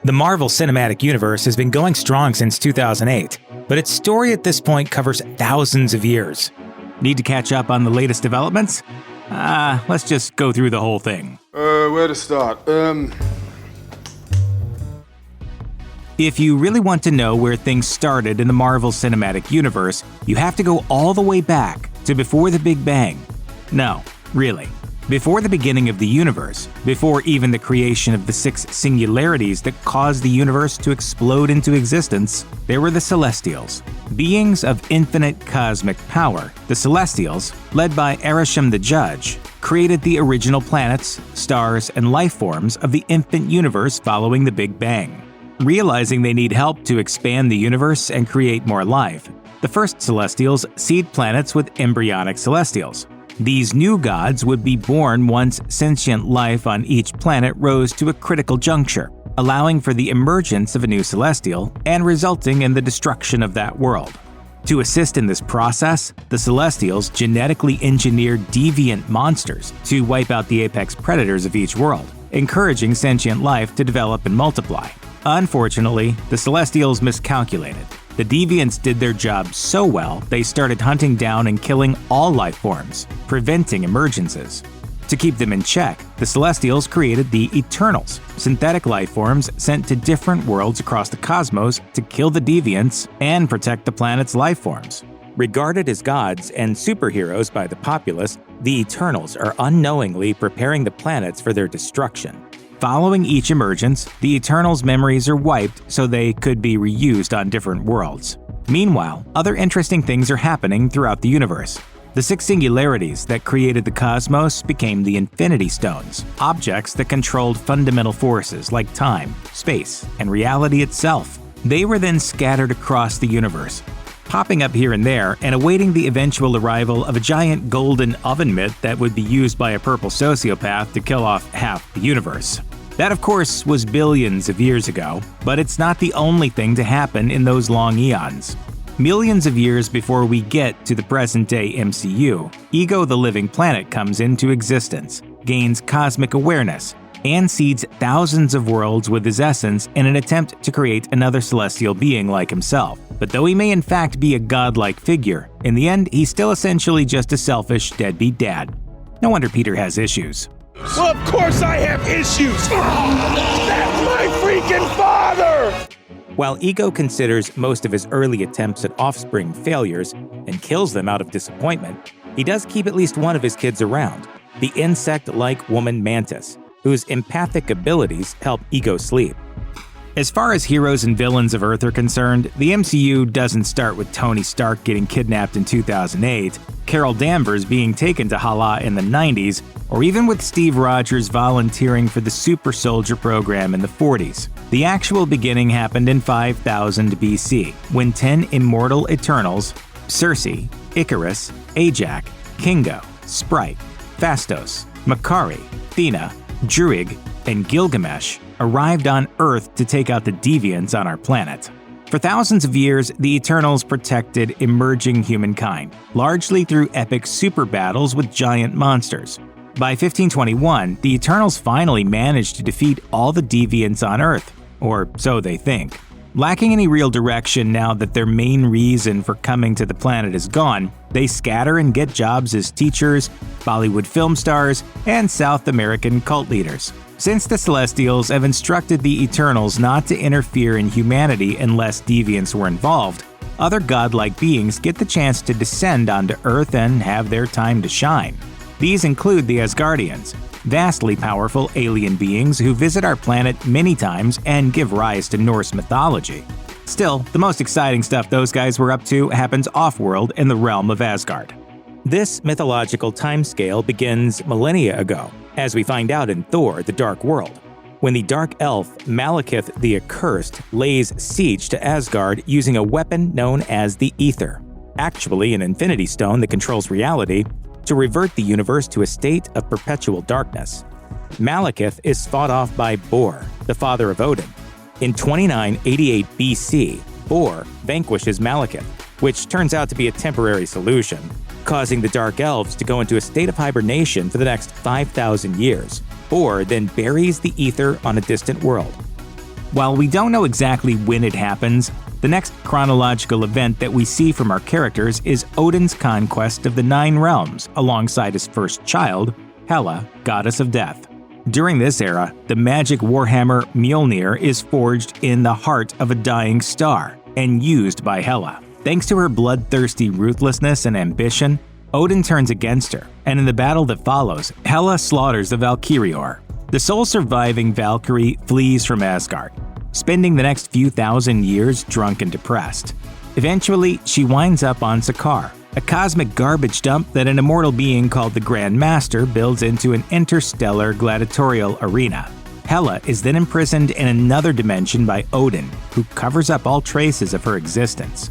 The Marvel Cinematic Universe has been going strong since 2008, but its story at this point covers thousands of years. Need to catch up on the latest developments? Let's just go through the whole thing. Where to start? If you really want to know where things started in the Marvel Cinematic Universe, you have to go all the way back to before the Big Bang. No, really. Before the beginning of the universe, before even the creation of the 6 singularities that caused the universe to explode into existence, there were the Celestials. Beings of infinite cosmic power, the Celestials, led by Arishem the Judge, created the original planets, stars, and life forms of the infant universe following the Big Bang. Realizing they need help to expand the universe and create more life, the first Celestials seed planets with embryonic Celestials. These new gods would be born once sentient life on each planet rose to a critical juncture, allowing for the emergence of a new Celestial and resulting in the destruction of that world. To assist in this process, the Celestials genetically engineered deviant monsters to wipe out the apex predators of each world, encouraging sentient life to develop and multiply. Unfortunately, the Celestials miscalculated. The deviants did their job so well, they started hunting down and killing all life forms, preventing emergences. To keep them in check, the Celestials created the Eternals, synthetic life forms sent to different worlds across the cosmos to kill the deviants and protect the planet's life forms. Regarded as gods and superheroes by the populace, the Eternals are unknowingly preparing the planets for their destruction. Following each emergence, the Eternals' memories are wiped so they could be reused on different worlds. Meanwhile, other interesting things are happening throughout the universe. The 6 singularities that created the cosmos became the Infinity Stones, objects that controlled fundamental forces like time, space, and reality itself. They were then scattered across the universe, popping up here and there and awaiting the eventual arrival of a giant golden oven mitt that would be used by a purple sociopath to kill off half the universe. That, of course, was billions of years ago, but it's not the only thing to happen in those long eons. Millions of years before we get to the present-day MCU, Ego the Living Planet comes into existence, gains cosmic awareness, and seeds thousands of worlds with his essence in an attempt to create another celestial being like himself. But though he may in fact be a godlike figure, in the end he's still essentially just a selfish, deadbeat dad. No wonder Peter has issues. Well, of course I have issues! That's my freaking father! While Ego considers most of his early attempts at offspring failures and kills them out of disappointment, he does keep at least one of his kids around, the insect-like woman Mantis, whose empathic abilities help Ego sleep. As far as heroes and villains of Earth are concerned, the MCU doesn't start with Tony Stark getting kidnapped in 2008, Carol Danvers being taken to Hala in the 90s, or even with Steve Rogers volunteering for the Super Soldier program in the 40s. The actual beginning happened in 5000 BC, when 10 immortal Eternals, Circe, Icarus, Ajax, Kingo, Sprite, Phastos, Makari, Thena, Druig, and Gilgamesh arrived on Earth to take out the deviants on our planet. For thousands of years, the Eternals protected emerging humankind, largely through epic super battles with giant monsters. By 1521, the Eternals finally managed to defeat all the deviants on Earth, or so they think. Lacking any real direction now that their main reason for coming to the planet is gone, they scatter and get jobs as teachers, Bollywood film stars, and South American cult leaders. Since the Celestials have instructed the Eternals not to interfere in humanity unless deviants were involved, other godlike beings get the chance to descend onto Earth and have their time to shine. These include the Asgardians, vastly powerful alien beings who visit our planet many times and give rise to Norse mythology. Still, the most exciting stuff those guys were up to happens off-world in the realm of Asgard. This mythological timescale begins millennia ago, as we find out in Thor: The Dark World, when the dark elf Malekith the Accursed lays siege to Asgard using a weapon known as the Aether, actually an infinity stone that controls reality, to revert the universe to a state of perpetual darkness. Malekith is fought off by Bor, the father of Odin. In 2988 BC, Bor vanquishes Malekith, which turns out to be a temporary solution, causing the Dark Elves to go into a state of hibernation for the next 5,000 years. Bor then buries the Aether on a distant world. While we don't know exactly when it happens, the next chronological event that we see from our characters is Odin's conquest of the 9 realms alongside his first child, Hela, goddess of death. During this era, the magic warhammer Mjolnir is forged in the heart of a dying star and used by Hela. Thanks to her bloodthirsty ruthlessness and ambition, Odin turns against her, and in the battle that follows, Hela slaughters the Valkyrior. The sole surviving Valkyrie flees from Asgard, spending the next few thousand years drunk and depressed. Eventually, she winds up on Sakaar, a cosmic garbage dump that an immortal being called the Grand Master builds into an interstellar gladiatorial arena. Hela is then imprisoned in another dimension by Odin, who covers up all traces of her existence.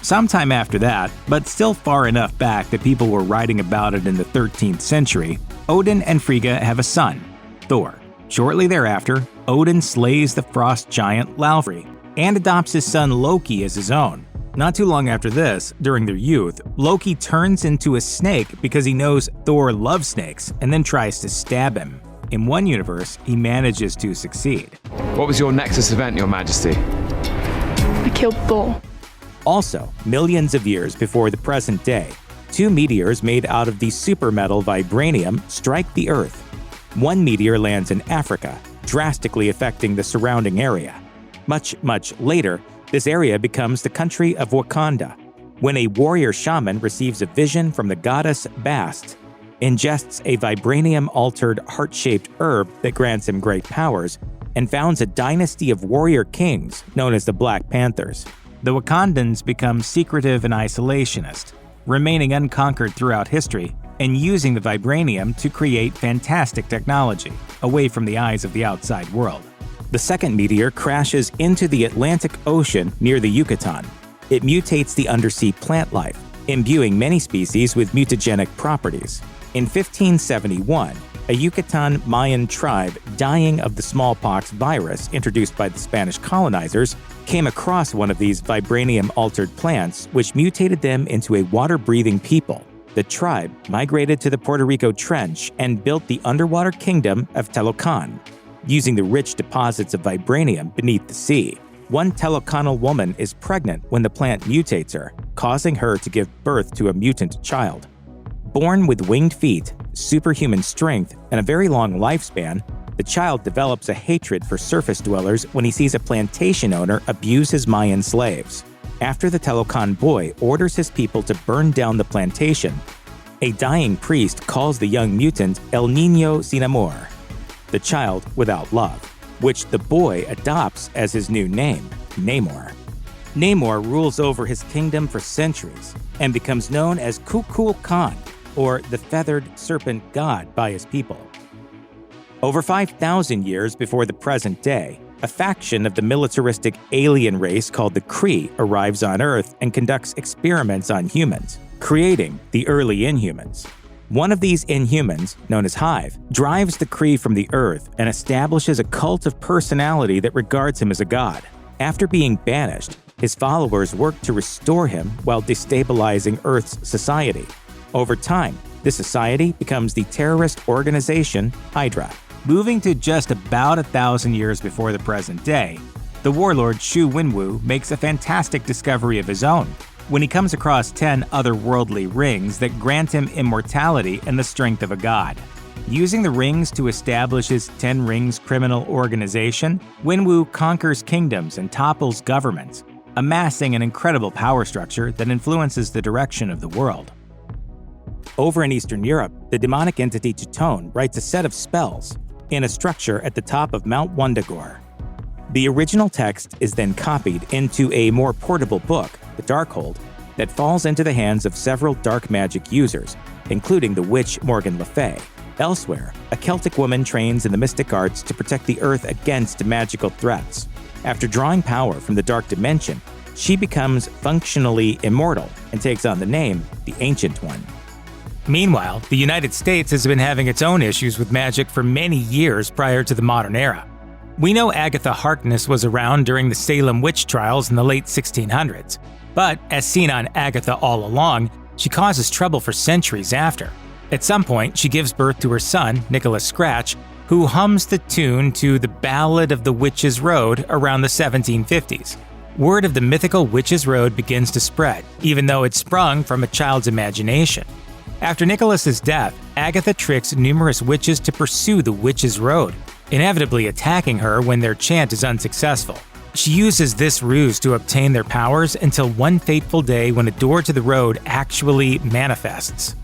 Sometime after that, but still far enough back that people were writing about it in the 13th century, Odin and Frigga have a son, Thor. Shortly thereafter, Odin slays the frost giant Laufey and adopts his son Loki as his own. Not too long after this, during their youth, Loki turns into a snake because he knows Thor loves snakes and then tries to stab him. In one universe, he manages to succeed. What was your Nexus event, Your Majesty? I killed Thor. Also, millions of years before the present day, 2 meteors made out of the supermetal Vibranium strike the Earth. One meteor lands in Africa, drastically affecting the surrounding area. Much later, this area becomes the country of Wakanda, when a warrior shaman receives a vision from the goddess Bast, ingests a vibranium-altered heart-shaped herb that grants him great powers, and founds a dynasty of warrior kings known as the Black Panthers. The Wakandans become secretive and isolationist, remaining unconquered throughout history and using the vibranium to create fantastic technology, away from the eyes of the outside world. The second meteor crashes into the Atlantic Ocean near the Yucatan. It mutates the undersea plant life, imbuing many species with mutagenic properties. In 1571, a Yucatan Mayan tribe dying of the smallpox virus introduced by the Spanish colonizers came across one of these vibranium-altered plants, which mutated them into a water-breathing people. The tribe migrated to the Puerto Rico Trench and built the underwater kingdom of Telocan, using the rich deposits of vibranium beneath the sea. One Telocanal woman is pregnant when the plant mutates her, causing her to give birth to a mutant child. Born with winged feet, superhuman strength, and a very long lifespan, the child develops a hatred for surface dwellers when he sees a plantation owner abuse his Mayan slaves. After the Telocan boy orders his people to burn down the plantation, a dying priest calls the young mutant El Niño Sin Amor, the child without love, which the boy adopts as his new name, Namor. Namor rules over his kingdom for centuries and becomes known as Kukul Khan, or the Feathered Serpent God, by his people. Over 5,000 years before the present day, a faction of the militaristic alien race called the Kree arrives on Earth and conducts experiments on humans, creating the early Inhumans. One of these Inhumans, known as Hive, drives the Kree from the Earth and establishes a cult of personality that regards him as a god. After being banished, his followers work to restore him while destabilizing Earth's society. Over time, this society becomes the terrorist organization Hydra. Moving to just about 1,000 years before the present day, the warlord Shu Wenwu makes a fantastic discovery of his own when he comes across 10 otherworldly rings that grant him immortality and the strength of a god. Using the rings to establish his 10 Rings criminal organization, Wenwu conquers kingdoms and topples governments, amassing an incredible power structure that influences the direction of the world. Over in Eastern Europe, the demonic entity Chthon writes a set of spells in a structure at the top of Mount Wundagore. The original text is then copied into a more portable book, the Darkhold, that falls into the hands of several dark magic users, including the witch Morgan Le Fay. Elsewhere, a Celtic woman trains in the mystic arts to protect the Earth against magical threats. After drawing power from the dark dimension, she becomes functionally immortal and takes on the name the Ancient One. Meanwhile, the United States has been having its own issues with magic for many years prior to the modern era. We know Agatha Harkness was around during the Salem witch trials in the late 1600s, but as seen on Agatha All Along, she causes trouble for centuries after. At some point, she gives birth to her son, Nicholas Scratch, who hums the tune to the Ballad of the Witch's Road around the 1750s. Word of the mythical Witch's Road begins to spread, even though it sprung from a child's imagination. After Nicholas's death, Agatha tricks numerous witches to pursue the Witch's Road, inevitably attacking her when their chant is unsuccessful. She uses this ruse to obtain their powers until one fateful day when a door to the road actually manifests.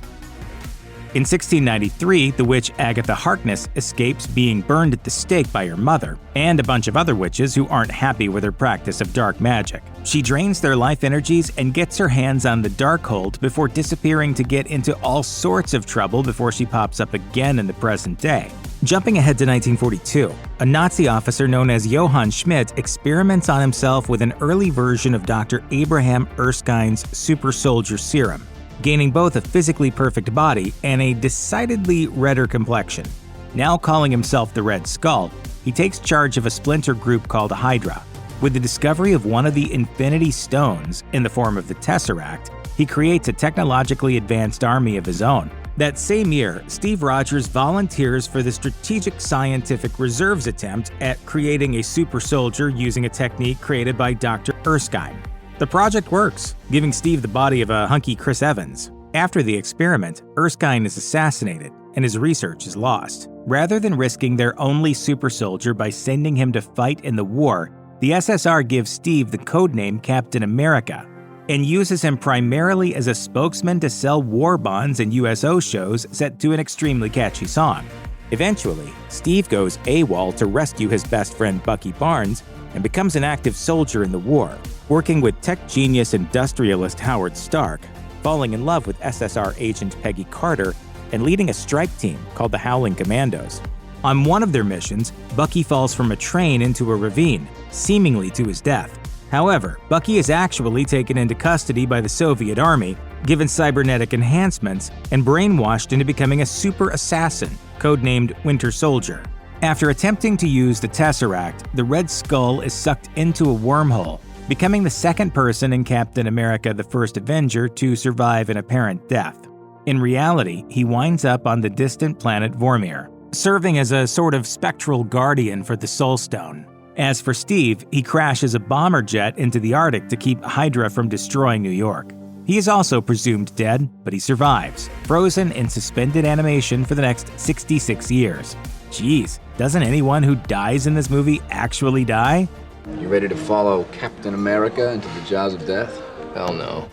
In 1693, the witch Agatha Harkness escapes being burned at the stake by her mother and a bunch of other witches who aren't happy with her practice of dark magic. She drains their life energies and gets her hands on the Darkhold before disappearing to get into all sorts of trouble before she pops up again in the present day. Jumping ahead to 1942, a Nazi officer known as Johann Schmidt experiments on himself with an early version of Dr. Abraham Erskine's super soldier serum, gaining both a physically perfect body and a decidedly redder complexion. Now calling himself the Red Skull, he takes charge of a splinter group called Hydra. With the discovery of one of the Infinity Stones in the form of the Tesseract, he creates a technologically advanced army of his own. That same year, Steve Rogers volunteers for the Strategic Scientific Reserve's attempt at creating a super soldier using a technique created by Dr. Erskine. The project works, giving Steve the body of a hunky Chris Evans. After the experiment, Erskine is assassinated, and his research is lost. Rather than risking their only super soldier by sending him to fight in the war, the SSR gives Steve the codename Captain America, and uses him primarily as a spokesman to sell war bonds and USO shows set to an extremely catchy song. Eventually, Steve goes AWOL to rescue his best friend Bucky Barnes and becomes an active soldier in the war, working with tech genius industrialist Howard Stark, falling in love with SSR agent Peggy Carter, and leading a strike team called the Howling Commandos. On one of their missions, Bucky falls from a train into a ravine, seemingly to his death. However, Bucky is actually taken into custody by the Soviet army, given cybernetic enhancements, and brainwashed into becoming a super assassin, codenamed Winter Soldier. After attempting to use the Tesseract, the Red Skull is sucked into a wormhole, becoming the second person in Captain America: The First Avenger to survive an apparent death. In reality, he winds up on the distant planet Vormir, serving as a sort of spectral guardian for the Soul Stone. As for Steve, he crashes a bomber jet into the Arctic to keep Hydra from destroying New York. He is also presumed dead, but he survives, frozen in suspended animation for the next 66 years. Jeez, doesn't anyone who dies in this movie actually die? You ready to follow Captain America into the jaws of death? Hell no.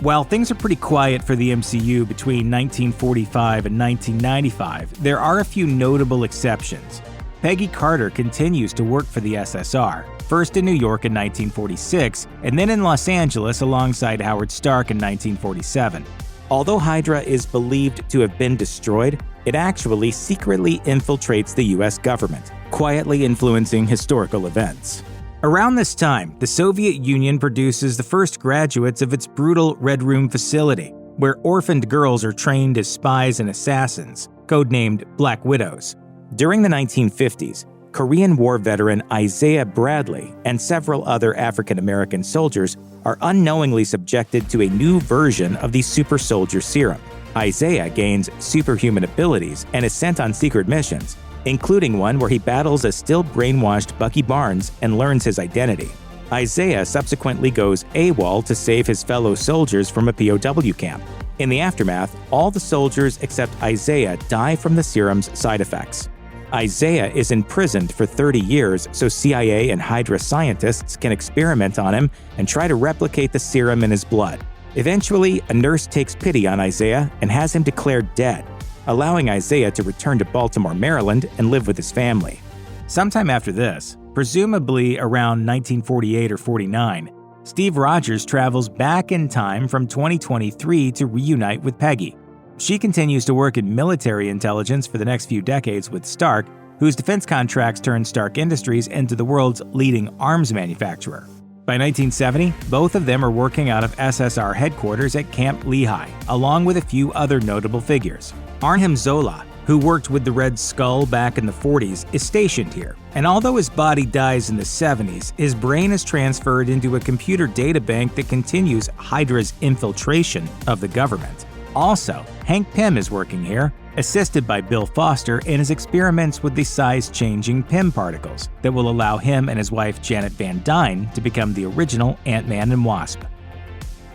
While things are pretty quiet for the MCU between 1945 and 1995, there are a few notable exceptions. Peggy Carter continues to work for the SSR, first in New York in 1946, and then in Los Angeles alongside Howard Stark in 1947. Although Hydra is believed to have been destroyed, it actually secretly infiltrates the US government, quietly influencing historical events. Around this time, the Soviet Union produces the first graduates of its brutal Red Room facility, where orphaned girls are trained as spies and assassins, codenamed Black Widows. During the 1950s, Korean War veteran Isaiah Bradley and several other African-American soldiers are unknowingly subjected to a new version of the super soldier serum. Isaiah gains superhuman abilities and is sent on secret missions, including one where he battles a still brainwashed Bucky Barnes and learns his identity. Isaiah subsequently goes AWOL to save his fellow soldiers from a POW camp. In the aftermath, all the soldiers except Isaiah die from the serum's side effects. Isaiah is imprisoned for 30 years so CIA and Hydra scientists can experiment on him and try to replicate the serum in his blood. Eventually, a nurse takes pity on Isaiah and has him declared dead, allowing Isaiah to return to Baltimore, Maryland, and live with his family. Sometime after this, presumably around 1948 or 49, Steve Rogers travels back in time from 2023 to reunite with Peggy. She continues to work in military intelligence for the next few decades with Stark, whose defense contracts turned Stark Industries into the world's leading arms manufacturer. By 1970, both of them are working out of SSR headquarters at Camp Lehigh, along with a few other notable figures. Arnhem Zola, who worked with the Red Skull back in the 40s, is stationed here, and although his body dies in the 70s, his brain is transferred into a computer databank that continues Hydra's infiltration of the government. Also, Hank Pym is working here, assisted by Bill Foster in his experiments with the size-changing Pym particles that will allow him and his wife Janet Van Dyne to become the original Ant-Man and Wasp.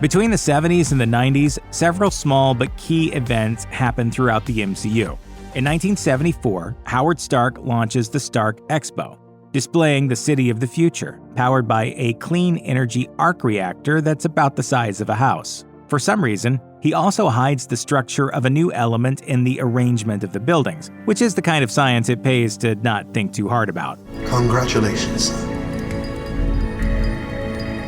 Between the 70s and the 90s, several small but key events happened throughout the MCU. In 1974, Howard Stark launches the Stark Expo, displaying the city of the future, powered by a clean energy arc reactor that's about the size of a house. For some reason, he also hides the structure of a new element in the arrangement of the buildings, which is the kind of science it pays to not think too hard about. Congratulations, son.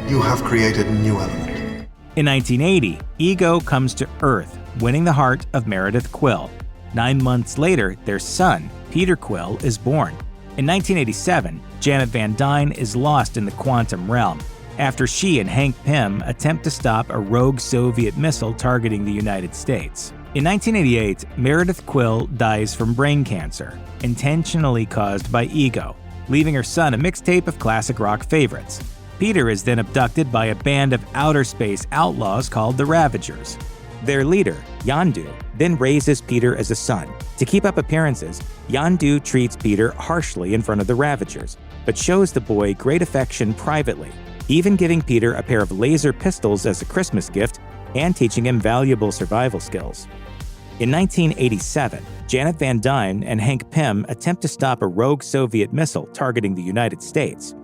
You have created a new element. In 1980, Ego comes to Earth, winning the heart of Meredith Quill. 9 months later, their son, Peter Quill, is born. In 1987, Janet Van Dyne is lost in the quantum realm after she and Hank Pym attempt to stop a rogue Soviet missile targeting the United States. In 1988, Meredith Quill dies from brain cancer, intentionally caused by Ego, leaving her son a mixtape of classic rock favorites. Peter is then abducted by a band of outer space outlaws called the Ravagers. Their leader, Yondu, then raises Peter as a son. To keep up appearances, Yondu treats Peter harshly in front of the Ravagers, but shows the boy great affection privately, even giving Peter a pair of laser pistols as a Christmas gift and teaching him valuable survival skills. In 1987, Janet Van Dyne and Hank Pym attempt to stop a rogue Soviet missile targeting the United States.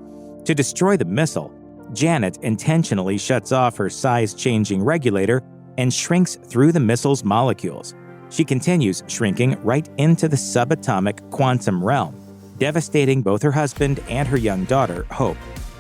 To destroy the missile, Janet intentionally shuts off her size-changing regulator and shrinks through the missile's molecules. She continues shrinking right into the subatomic quantum realm, devastating both her husband and her young daughter, Hope.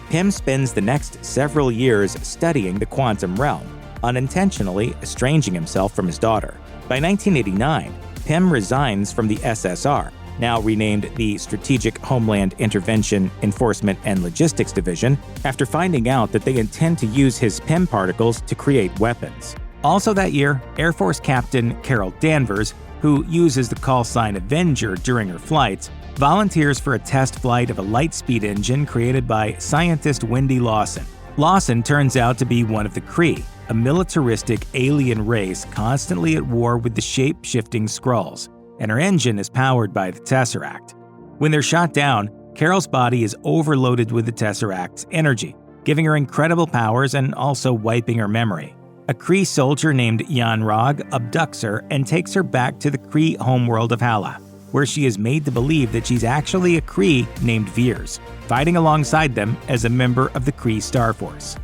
Pym spends the next several years studying the quantum realm, unintentionally estranging himself from his daughter. By 1989, Pym resigns from the SSR, now renamed the Strategic Homeland Intervention, Enforcement, and Logistics Division, after finding out that they intend to use his Pym particles to create weapons. Also that year, Air Force Captain Carol Danvers, who uses the call sign Avenger during her flights, volunteers for a test flight of a light-speed engine created by scientist Wendy Lawson. Lawson turns out to be one of the Kree, a militaristic alien race constantly at war with the shape-shifting Skrulls, and her engine is powered by the Tesseract. When they're shot down, Carol's body is overloaded with the Tesseract's energy, giving her incredible powers and also wiping her memory. A Kree soldier named Yanrog abducts her and takes her back to the Kree homeworld of Hala, where she is made to believe that she's actually a Kree named Veers, fighting alongside them as a member of the Kree Star Force.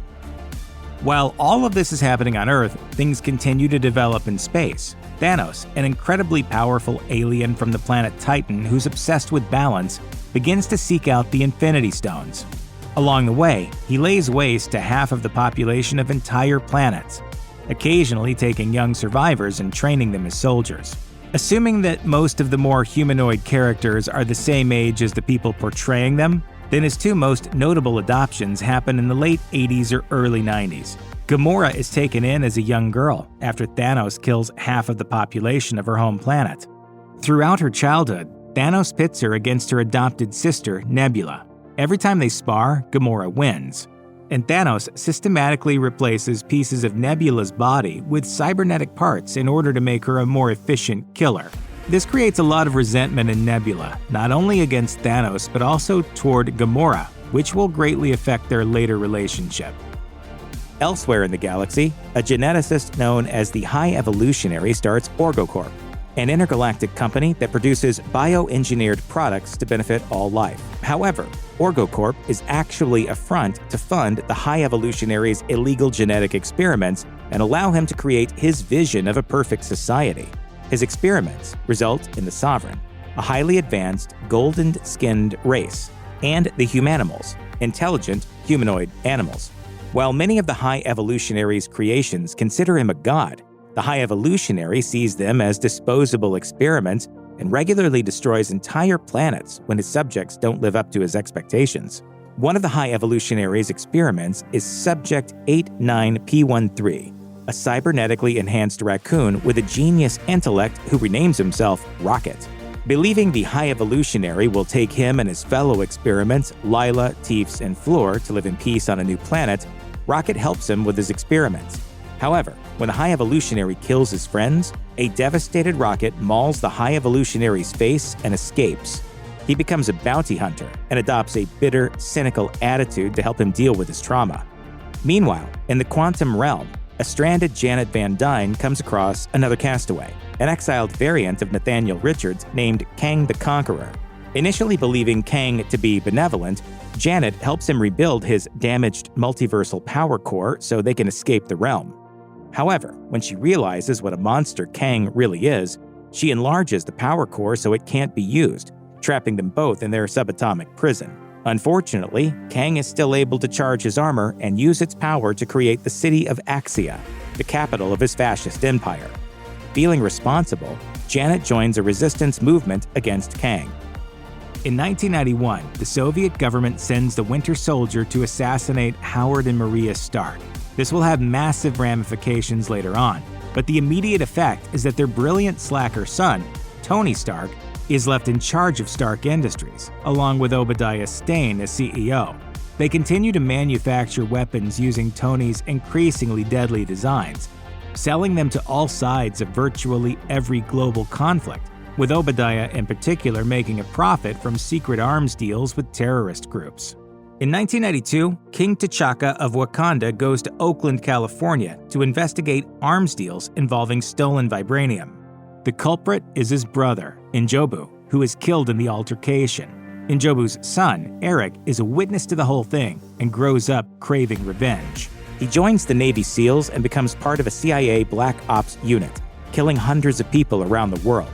While all of this is happening on Earth, things continue to develop in space. Thanos, an incredibly powerful alien from the planet Titan who's obsessed with balance, begins to seek out the Infinity Stones. Along the way, he lays waste to half of the population of entire planets, occasionally taking young survivors and training them as soldiers. Assuming that most of the more humanoid characters are the same age as the people portraying them, then his two most notable adoptions happen in the late 80s or early 90s. Gamora is taken in as a young girl after Thanos kills half of the population of her home planet. Throughout her childhood, Thanos pits her against her adopted sister, Nebula. Every time they spar, Gamora wins, and Thanos systematically replaces pieces of Nebula's body with cybernetic parts in order to make her a more efficient killer. This creates a lot of resentment in Nebula, not only against Thanos but also toward Gamora, which will greatly affect their later relationship. Elsewhere in the galaxy, a geneticist known as the High Evolutionary starts OrgoCorp, an intergalactic company that produces bioengineered products to benefit all life. However, OrgoCorp is actually a front to fund the High Evolutionary's illegal genetic experiments and allow him to create his vision of a perfect society. His experiments result in the Sovereign, a highly advanced, golden-skinned race, and the Humanimals, intelligent humanoid animals. While many of the High Evolutionary's creations consider him a god, the High Evolutionary sees them as disposable experiments and regularly destroys entire planets when his subjects don't live up to his expectations. One of the High Evolutionary's experiments is Subject 89P13, a cybernetically enhanced raccoon with a genius intellect who renames himself Rocket. Believing the High Evolutionary will take him and his fellow experiments, Lila, Teefs, and Floor, to live in peace on a new planet, Rocket helps him with his experiments. However, when the High Evolutionary kills his friends, a devastated rocket mauls the High Evolutionary's face and escapes. He becomes a bounty hunter and adopts a bitter, cynical attitude to help him deal with his trauma. Meanwhile, in the quantum realm, a stranded Janet Van Dyne comes across another castaway, an exiled variant of Nathaniel Richards named Kang the Conqueror. Initially believing Kang to be benevolent, Janet helps him rebuild his damaged multiversal power core so they can escape the realm. However, when she realizes what a monster Kang really is, she enlarges the power core so it can't be used, trapping them both in their subatomic prison. Unfortunately, Kang is still able to charge his armor and use its power to create the city of Axia, the capital of his fascist empire. Feeling responsible, Janet joins a resistance movement against Kang. In 1991, the Soviet government sends the Winter Soldier to assassinate Howard and Maria Stark. This will have massive ramifications later on, but the immediate effect is that their brilliant slacker son, Tony Stark, is left in charge of Stark Industries, along with Obadiah Stane as CEO. They continue to manufacture weapons using Tony's increasingly deadly designs, selling them to all sides of virtually every global conflict, with Obadiah in particular making a profit from secret arms deals with terrorist groups. In 1992, King T'Chaka of Wakanda goes to Oakland, California to investigate arms deals involving stolen vibranium. The culprit is his brother, Njobu, who is killed in the altercation. Njobu's son, Eric, is a witness to the whole thing and grows up craving revenge. He joins the Navy SEALs and becomes part of a CIA Black Ops unit, killing hundreds of people around the world.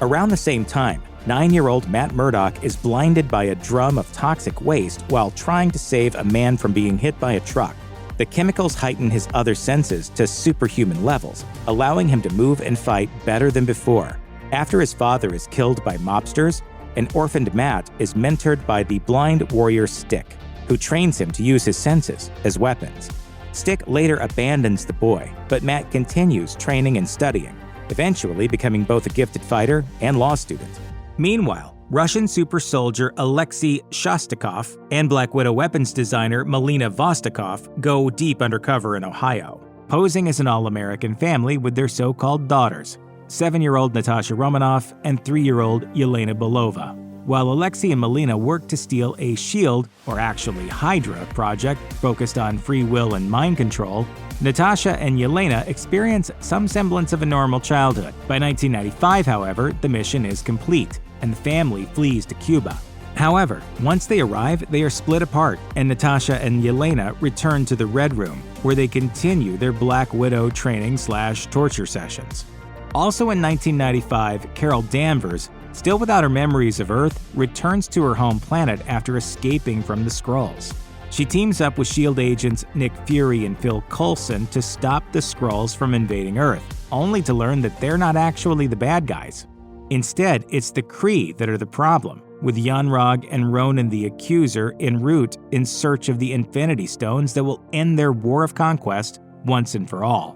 Around the same time, 9-year-old Matt Murdock is blinded by a drum of toxic waste while trying to save a man from being hit by a truck. The chemicals heighten his other senses to superhuman levels, allowing him to move and fight better than before. After his father is killed by mobsters, an orphaned Matt is mentored by the blind warrior Stick, who trains him to use his senses as weapons. Stick later abandons the boy, but Matt continues training and studying, eventually becoming both a gifted fighter and law student. Meanwhile, Russian super soldier Alexei Shostakov and Black Widow weapons designer Melina Vostokov go deep undercover in Ohio, posing as an all-American family with their so-called daughters, 7-year-old Natasha Romanoff and 3-year-old Yelena Belova. While Alexei and Melina work to steal a SHIELD, or actually Hydra, project focused on free will and mind control, Natasha and Yelena experience some semblance of a normal childhood. By 1995, however, the mission is complete, and the family flees to Cuba. However, once they arrive, they are split apart, and Natasha and Yelena return to the Red Room, where they continue their Black Widow training/torture sessions. Also in 1995, Carol Danvers, still without her memories of Earth, returns to her home planet after escaping from the Skrulls. She teams up with S.H.I.E.L.D. agents Nick Fury and Phil Coulson to stop the Skrulls from invading Earth, only to learn that they're not actually the bad guys. Instead, it's the Kree that are the problem, with Yon-Rogg and Ronan the Accuser en route in search of the Infinity Stones that will end their war of conquest once and for all.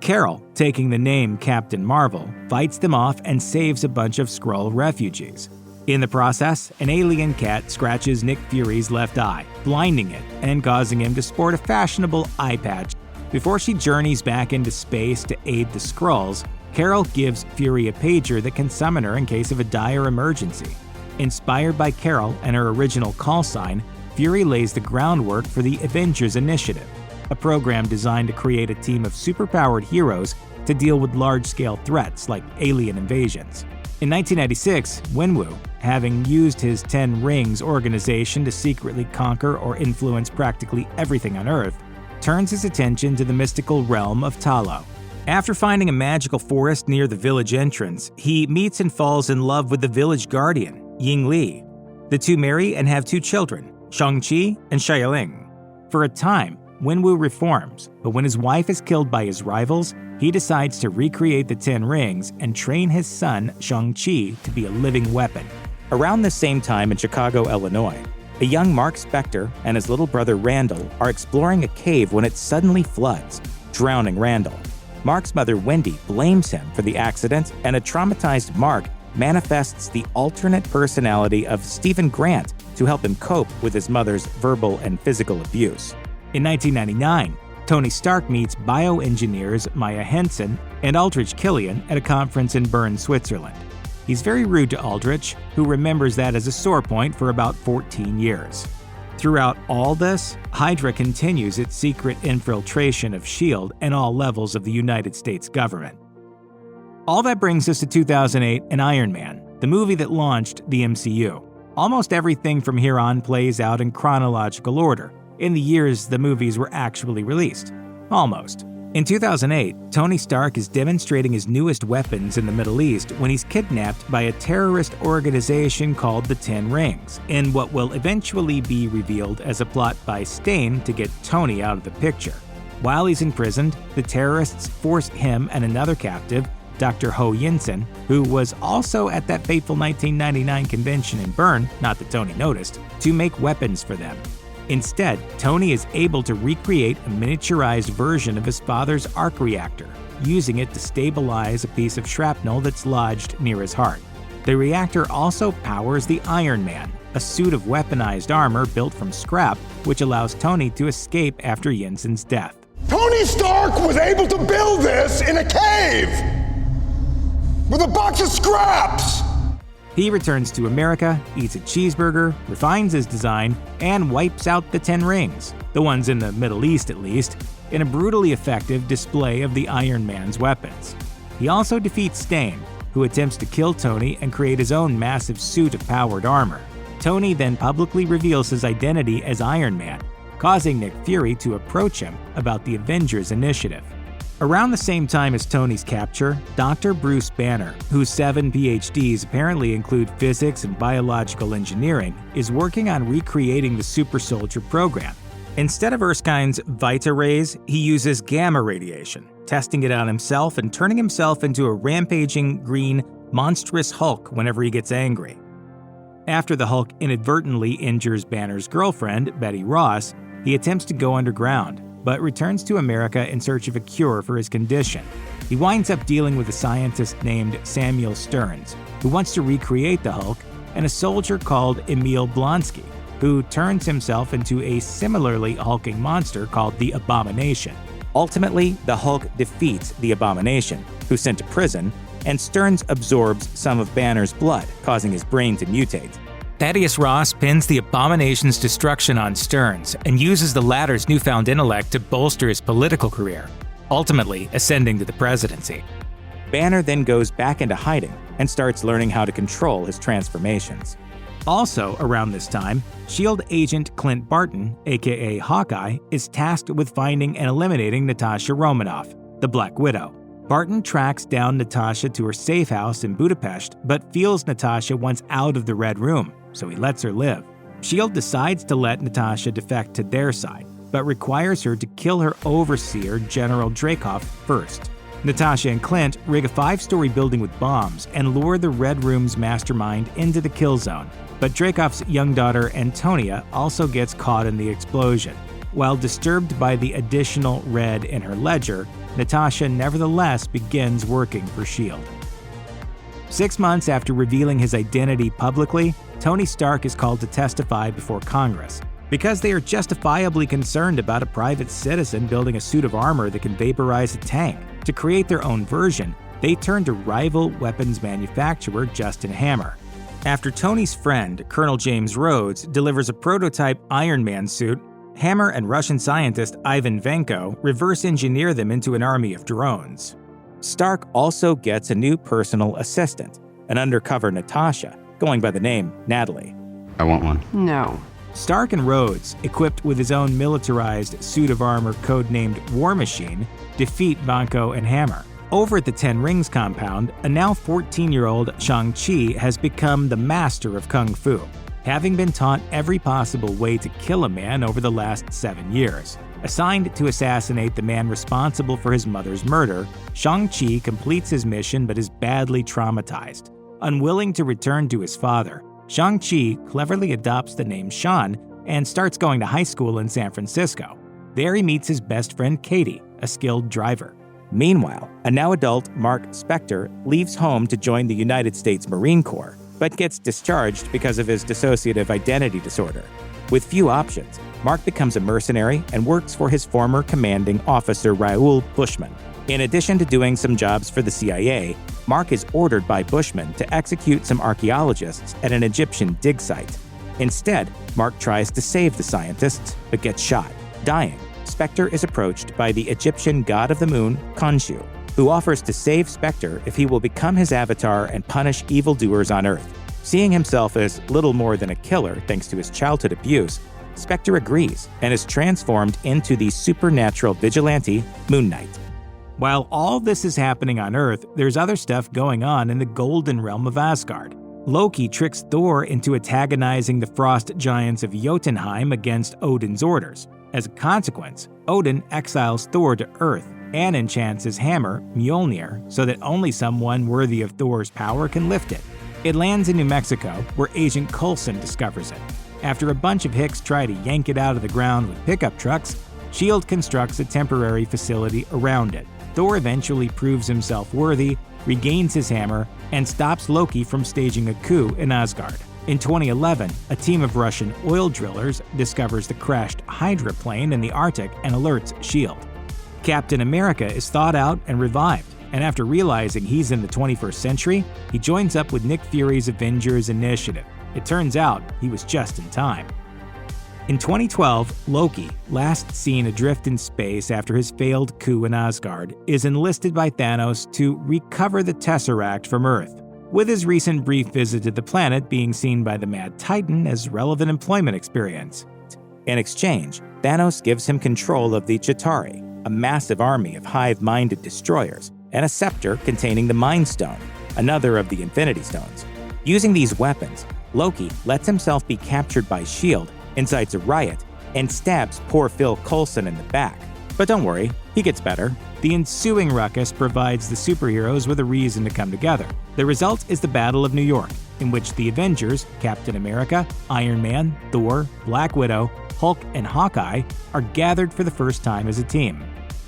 Carol, taking the name Captain Marvel, fights them off and saves a bunch of Skrull refugees. In the process, an alien cat scratches Nick Fury's left eye, blinding it and causing him to sport a fashionable eye patch. Before she journeys back into space to aid the Skrulls, Carol gives Fury a pager that can summon her in case of a dire emergency. Inspired by Carol and her original call sign, Fury lays the groundwork for the Avengers Initiative, a program designed to create a team of superpowered heroes to deal with large-scale threats like alien invasions. In 1996, Wenwu, having used his 10 Rings organization to secretly conquer or influence practically everything on Earth, turns his attention to the mystical realm of Talo. After finding a magical forest near the village entrance, he meets and falls in love with the village guardian, Ying Li. The two marry and have 2 children, Shang-Chi and Xiaoling. For a time, Wenwu reforms, but when his wife is killed by his rivals, he decides to recreate the 10 Rings and train his son, Shang-Chi, to be a living weapon. Around the same time in Chicago, Illinois, a young Mark Spector and his little brother Randall are exploring a cave when it suddenly floods, drowning Randall. Mark's mother, Wendy, blames him for the accident, and a traumatized Mark manifests the alternate personality of Stephen Grant to help him cope with his mother's verbal and physical abuse. In 1999, Tony Stark meets bioengineers Maya Henson and Aldrich Killian at a conference in Bern, Switzerland. He's very rude to Aldrich, who remembers that as a sore point for about 14 years. Throughout all this, Hydra continues its secret infiltration of S.H.I.E.L.D. and all levels of the United States government. All that brings us to 2008 and Iron Man, the movie that launched the MCU. Almost everything from here on plays out in chronological order, in the years the movies were actually released. Almost. In 2008, Tony Stark is demonstrating his newest weapons in the Middle East when he's kidnapped by a terrorist organization called the Ten Rings, in what will eventually be revealed as a plot by Stane to get Tony out of the picture. While he's imprisoned, the terrorists force him and another captive, Dr. Ho Yinsen, who was also at that fateful 1999 convention in Bern, not that Tony noticed, to make weapons for them. Instead, Tony is able to recreate a miniaturized version of his father's arc reactor, using it to stabilize a piece of shrapnel that's lodged near his heart. The reactor also powers the Iron Man, a suit of weaponized armor built from scrap, which allows Tony to escape after Jensen's death. Tony Stark was able to build this in a cave with a box of scraps! He returns to America, eats a cheeseburger, refines his design, and wipes out the Ten Rings, the ones in the Middle East at least, in a brutally effective display of the Iron Man's weapons. He also defeats Stane, who attempts to kill Tony and create his own massive suit of powered armor. Tony then publicly reveals his identity as Iron Man, causing Nick Fury to approach him about the Avengers initiative. Around the same time as Tony's capture, Dr. Bruce Banner, whose 7 PhDs apparently include physics and biological engineering, is working on recreating the super soldier program. Instead of Erskine's Vita rays, he uses gamma radiation, testing it on himself and turning himself into a rampaging, green, monstrous Hulk whenever he gets angry. After the Hulk inadvertently injures Banner's girlfriend, Betty Ross, he attempts to go underground, but returns to America in search of a cure for his condition. He winds up dealing with a scientist named Samuel Stearns, who wants to recreate the Hulk, and a soldier called Emil Blonsky, who turns himself into a similarly hulking monster called the Abomination. Ultimately, the Hulk defeats the Abomination, who's sent to prison, and Stearns absorbs some of Banner's blood, causing his brain to mutate. Thaddeus Ross pins the Abomination's destruction on Stearns and uses the latter's newfound intellect to bolster his political career, ultimately ascending to the presidency. Banner then goes back into hiding and starts learning how to control his transformations. Also around this time, S.H.I.E.L.D. agent Clint Barton, aka Hawkeye, is tasked with finding and eliminating Natasha Romanoff, the Black Widow. Barton tracks down Natasha to her safe house in Budapest, but feels Natasha wants out of the Red Room, so he lets her live. S.H.I.E.L.D. decides to let Natasha defect to their side, but requires her to kill her overseer, General Dreykov, first. Natasha and Clint rig a 5-story building with bombs and lure the Red Room's mastermind into the kill zone, but Dreykov's young daughter, Antonia, also gets caught in the explosion. While disturbed by the additional red in her ledger, Natasha nevertheless begins working for S.H.I.E.L.D. 6 months after revealing his identity publicly, Tony Stark is called to testify before Congress. Because they are justifiably concerned about a private citizen building a suit of armor that can vaporize a tank. To create their own version, they turn to rival weapons manufacturer Justin Hammer. After Tony's friend, Colonel James Rhodes, delivers a prototype Iron Man suit, Hammer and Russian scientist Ivan Vanko reverse engineer them into an army of drones. Stark also gets a new personal assistant, an undercover Natasha, going by the name Natalie. I want one. No. Stark and Rhodes, equipped with his own militarized suit of armor codenamed War Machine, defeat Vanko and Hammer. Over at the Ten Rings compound, a now 14-year-old Shang-Chi has become the master of Kung Fu, having been taught every possible way to kill a man over the last 7 years. Assigned to assassinate the man responsible for his mother's murder, Shang-Chi completes his mission but is badly traumatized. Unwilling to return to his father, Shang-Chi cleverly adopts the name Sean and starts going to high school in San Francisco. There he meets his best friend Katie, a skilled driver. Meanwhile, a now adult Mark Spector leaves home to join the United States Marine Corps, but gets discharged because of his dissociative identity disorder. With few options, Mark becomes a mercenary and works for his former commanding officer Raoul Bushman. In addition to doing some jobs for the CIA, Mark is ordered by Bushman to execute some archaeologists at an Egyptian dig site. Instead, Mark tries to save the scientists, but gets shot. Dying, Spectre is approached by the Egyptian god of the moon, Khonshu, who offers to save Spectre if he will become his avatar and punish evildoers on Earth. Seeing himself as little more than a killer thanks to his childhood abuse, Spectre agrees and is transformed into the supernatural vigilante Moon Knight. While all this is happening on Earth, there's other stuff going on in the golden realm of Asgard. Loki tricks Thor into antagonizing the frost giants of Jotunheim against Odin's orders. As a consequence, Odin exiles Thor to Earth and enchants his hammer, Mjolnir, so that only someone worthy of Thor's power can lift it. It lands in New Mexico, where Agent Coulson discovers it. After a bunch of hicks try to yank it out of the ground with pickup trucks, S.H.I.E.L.D. constructs a temporary facility around it. Thor eventually proves himself worthy, regains his hammer, and stops Loki from staging a coup in Asgard. In 2011, a team of Russian oil drillers discovers the crashed Hydra plane in the Arctic and alerts S.H.I.E.L.D. Captain America is thawed out and revived, and after realizing he's in the 21st century, he joins up with Nick Fury's Avengers initiative. It turns out he was just in time. In 2012, Loki, last seen adrift in space after his failed coup in Asgard, is enlisted by Thanos to recover the Tesseract from Earth, with his recent brief visit to the planet being seen by the Mad Titan as relevant employment experience. In exchange, Thanos gives him control of the Chitauri, a massive army of hive-minded destroyers, and a scepter containing the Mind Stone, another of the Infinity Stones. Using these weapons, Loki lets himself be captured by S.H.I.E.L.D., incites a riot, and stabs poor Phil Coulson in the back. But don't worry, he gets better. The ensuing ruckus provides the superheroes with a reason to come together. The result is the Battle of New York, in which the Avengers, Captain America, Iron Man, Thor, Black Widow, Hulk, and Hawkeye are gathered for the first time as a team.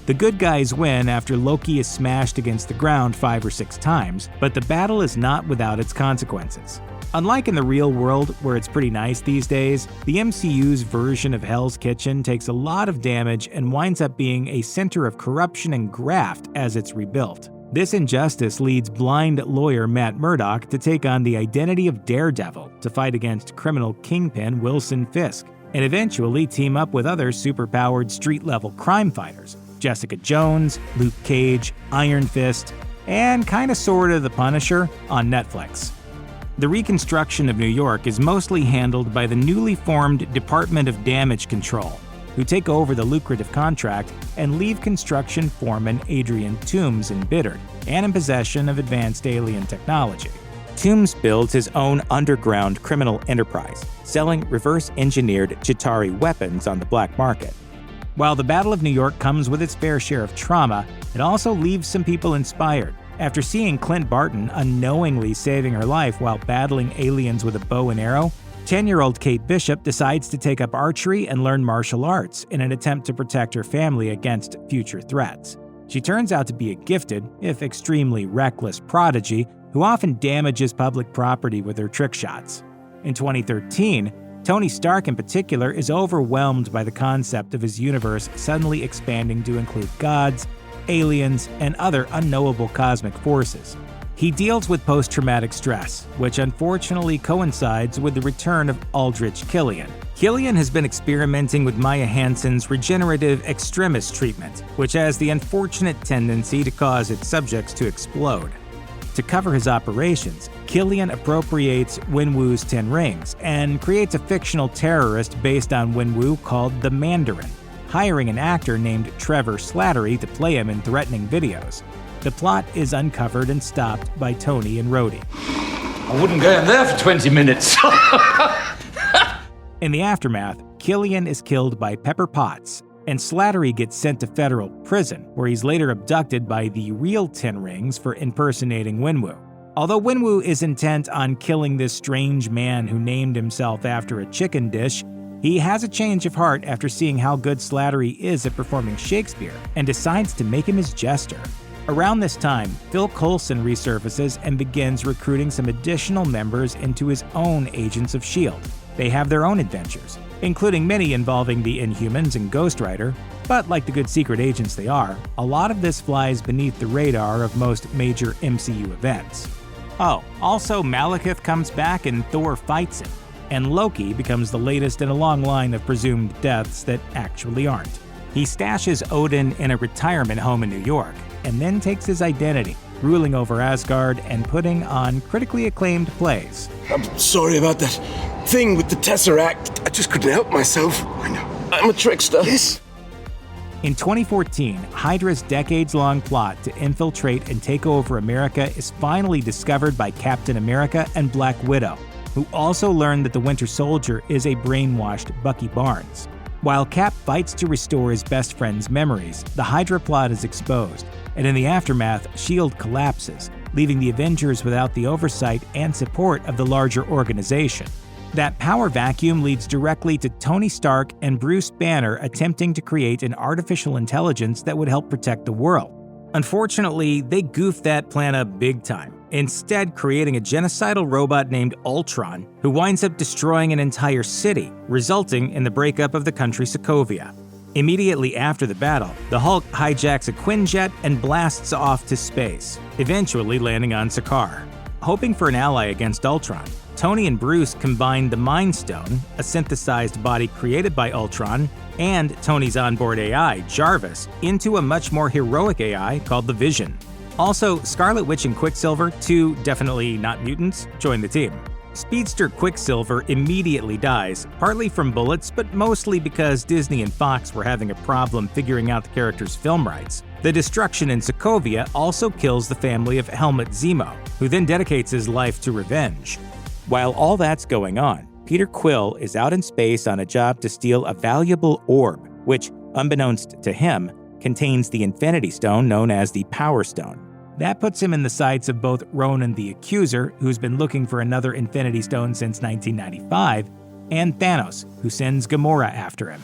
The good guys win after Loki is smashed against the ground 5 or 6 times, but the battle is not without its consequences. Unlike in the real world, where it's pretty nice these days, the MCU's version of Hell's Kitchen takes a lot of damage and winds up being a center of corruption and graft as it's rebuilt. This injustice leads blind lawyer Matt Murdock to take on the identity of Daredevil to fight against criminal kingpin Wilson Fisk, and eventually team up with other superpowered street-level crime fighters, Jessica Jones, Luke Cage, Iron Fist, and kinda sorta The Punisher on Netflix. The reconstruction of New York is mostly handled by the newly formed Department of Damage Control, who take over the lucrative contract and leave construction foreman Adrian Toombs embittered and in possession of advanced alien technology. Toombs builds his own underground criminal enterprise, selling reverse-engineered Chitauri weapons on the black market. While the Battle of New York comes with its fair share of trauma, it also leaves some people inspired. After seeing Clint Barton unknowingly saving her life while battling aliens with a bow and arrow, 10-year-old Kate Bishop decides to take up archery and learn martial arts in an attempt to protect her family against future threats. She turns out to be a gifted, if extremely reckless, prodigy who often damages public property with her trick shots. In 2013, Tony Stark in particular is overwhelmed by the concept of his universe suddenly expanding to include gods, aliens, and other unknowable cosmic forces. He deals with post-traumatic stress, which unfortunately coincides with the return of Aldrich Killian. Killian has been experimenting with Maya Hansen's regenerative extremis treatment, which has the unfortunate tendency to cause its subjects to explode. To cover his operations, Killian appropriates Wenwu's 10 rings and creates a fictional terrorist based on Wenwu called the Mandarin, hiring an actor named Trevor Slattery to play him in threatening videos. The plot is uncovered and stopped by Tony and Rhodey. I wouldn't go in there for 20 minutes. In the aftermath, Killian is killed by Pepper Potts, and Slattery gets sent to federal prison, where he's later abducted by the real 10 Rings for impersonating Wenwu. Although Wenwu is intent on killing this strange man who named himself after a chicken dish, he has a change of heart after seeing how good Slattery is at performing Shakespeare and decides to make him his jester. Around this time, Phil Coulson resurfaces and begins recruiting some additional members into his own Agents of S.H.I.E.L.D. They have their own adventures, including many involving the Inhumans and Ghost Rider, but like the good secret agents they are, a lot of this flies beneath the radar of most major MCU events. Oh, also Malekith comes back and Thor fights him, and Loki becomes the latest in a long line of presumed deaths that actually aren't. He stashes Odin in a retirement home in New York, and then takes his identity, ruling over Asgard and putting on critically acclaimed plays. I'm sorry about that thing with the Tesseract. I just couldn't help myself. I know. I'm a trickster. Yes. In 2014, Hydra's decades-long plot to infiltrate and take over America is finally discovered by Captain America and Black Widow, who also learn that the Winter Soldier is a brainwashed Bucky Barnes. While Cap fights to restore his best friend's memories, the Hydra plot is exposed, and in the aftermath, S.H.I.E.L.D. collapses, leaving the Avengers without the oversight and support of the larger organization. That power vacuum leads directly to Tony Stark and Bruce Banner attempting to create an artificial intelligence that would help protect the world. Unfortunately, they goof that plan up big time, instead creating a genocidal robot named Ultron, who winds up destroying an entire city, resulting in the breakup of the country Sokovia. Immediately after the battle, the Hulk hijacks a Quinjet and blasts off to space, eventually landing on Sakaar. Hoping for an ally against Ultron, Tony and Bruce combine the Mind Stone, a synthesized body created by Ultron, and Tony's onboard AI, Jarvis, into a much more heroic AI called the Vision. Also, Scarlet Witch and Quicksilver, two definitely not mutants, join the team. Speedster Quicksilver immediately dies, partly from bullets, but mostly because Disney and Fox were having a problem figuring out the character's film rights. The destruction in Sokovia also kills the family of Helmut Zemo, who then dedicates his life to revenge. While all that's going on, Peter Quill is out in space on a job to steal a valuable orb, which, unbeknownst to him, contains the Infinity Stone known as the Power Stone. That puts him in the sights of both Ronan the Accuser, who's been looking for another Infinity Stone since 1995, and Thanos, who sends Gamora after him.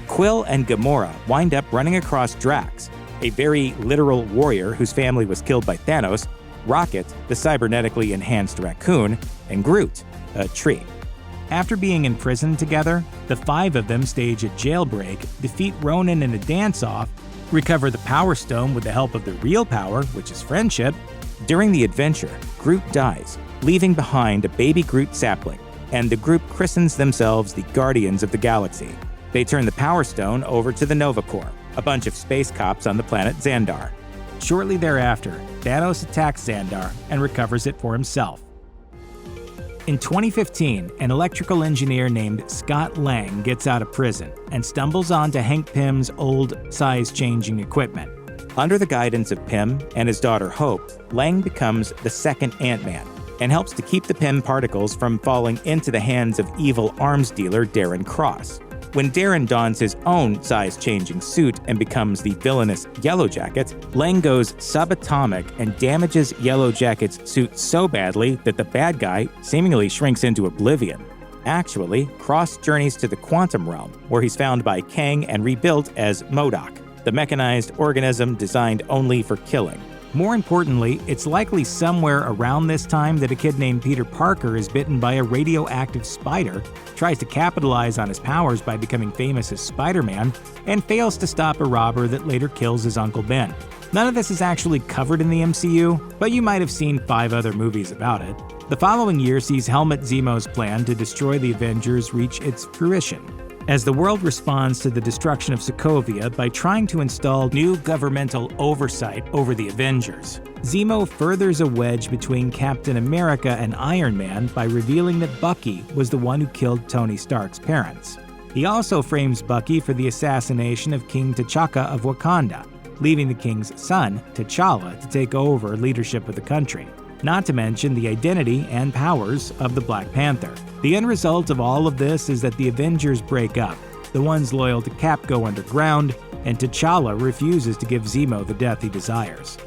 Quill and Gamora wind up running across Drax, a very literal warrior whose family was killed by Thanos, Rocket, the cybernetically enhanced raccoon, and Groot, a tree. After being imprisoned together, the five of them stage a jailbreak, defeat Ronan in a dance-off, recover the Power Stone with the help of the real power, which is friendship. During the adventure, Groot dies, leaving behind a baby Groot sapling, and the group christens themselves the Guardians of the Galaxy. They turn the Power Stone over to the Nova Corps, a bunch of space cops on the planet Xandar. Shortly thereafter, Thanos attacks Xandar and recovers it for himself. In 2015, an electrical engineer named Scott Lang gets out of prison and stumbles onto Hank Pym's old size-changing equipment. Under the guidance of Pym and his daughter Hope, Lang becomes the second Ant-Man and helps to keep the Pym particles from falling into the hands of evil arms dealer Darren Cross. When Darren dons his own size-changing suit and becomes the villainous Yellow Jacket, Lang goes subatomic and damages Yellow Jacket's suit so badly that the bad guy seemingly shrinks into oblivion. Actually, Cross journeys to the quantum realm, where he's found by Kang and rebuilt as MODOK, the mechanized organism designed only for killing. More importantly, it's likely somewhere around this time that a kid named Peter Parker is bitten by a radioactive spider, tries to capitalize on his powers by becoming famous as Spider-Man, and fails to stop a robber that later kills his Uncle Ben. None of this is actually covered in the MCU, but you might have seen 5 other movies about it. The following year sees Helmut Zemo's plan to destroy the Avengers reach its fruition, as the world responds to the destruction of Sokovia by trying to install new governmental oversight over the Avengers. Zemo furthers a wedge between Captain America and Iron Man by revealing that Bucky was the one who killed Tony Stark's parents. He also frames Bucky for the assassination of King T'Chaka of Wakanda, leaving the king's son, T'Challa, to take over leadership of the country. Not to mention the identity and powers of the Black Panther. The end result of all of this is that the Avengers break up. The ones loyal to Cap go underground, and T'Challa refuses to give Zemo the death he desires.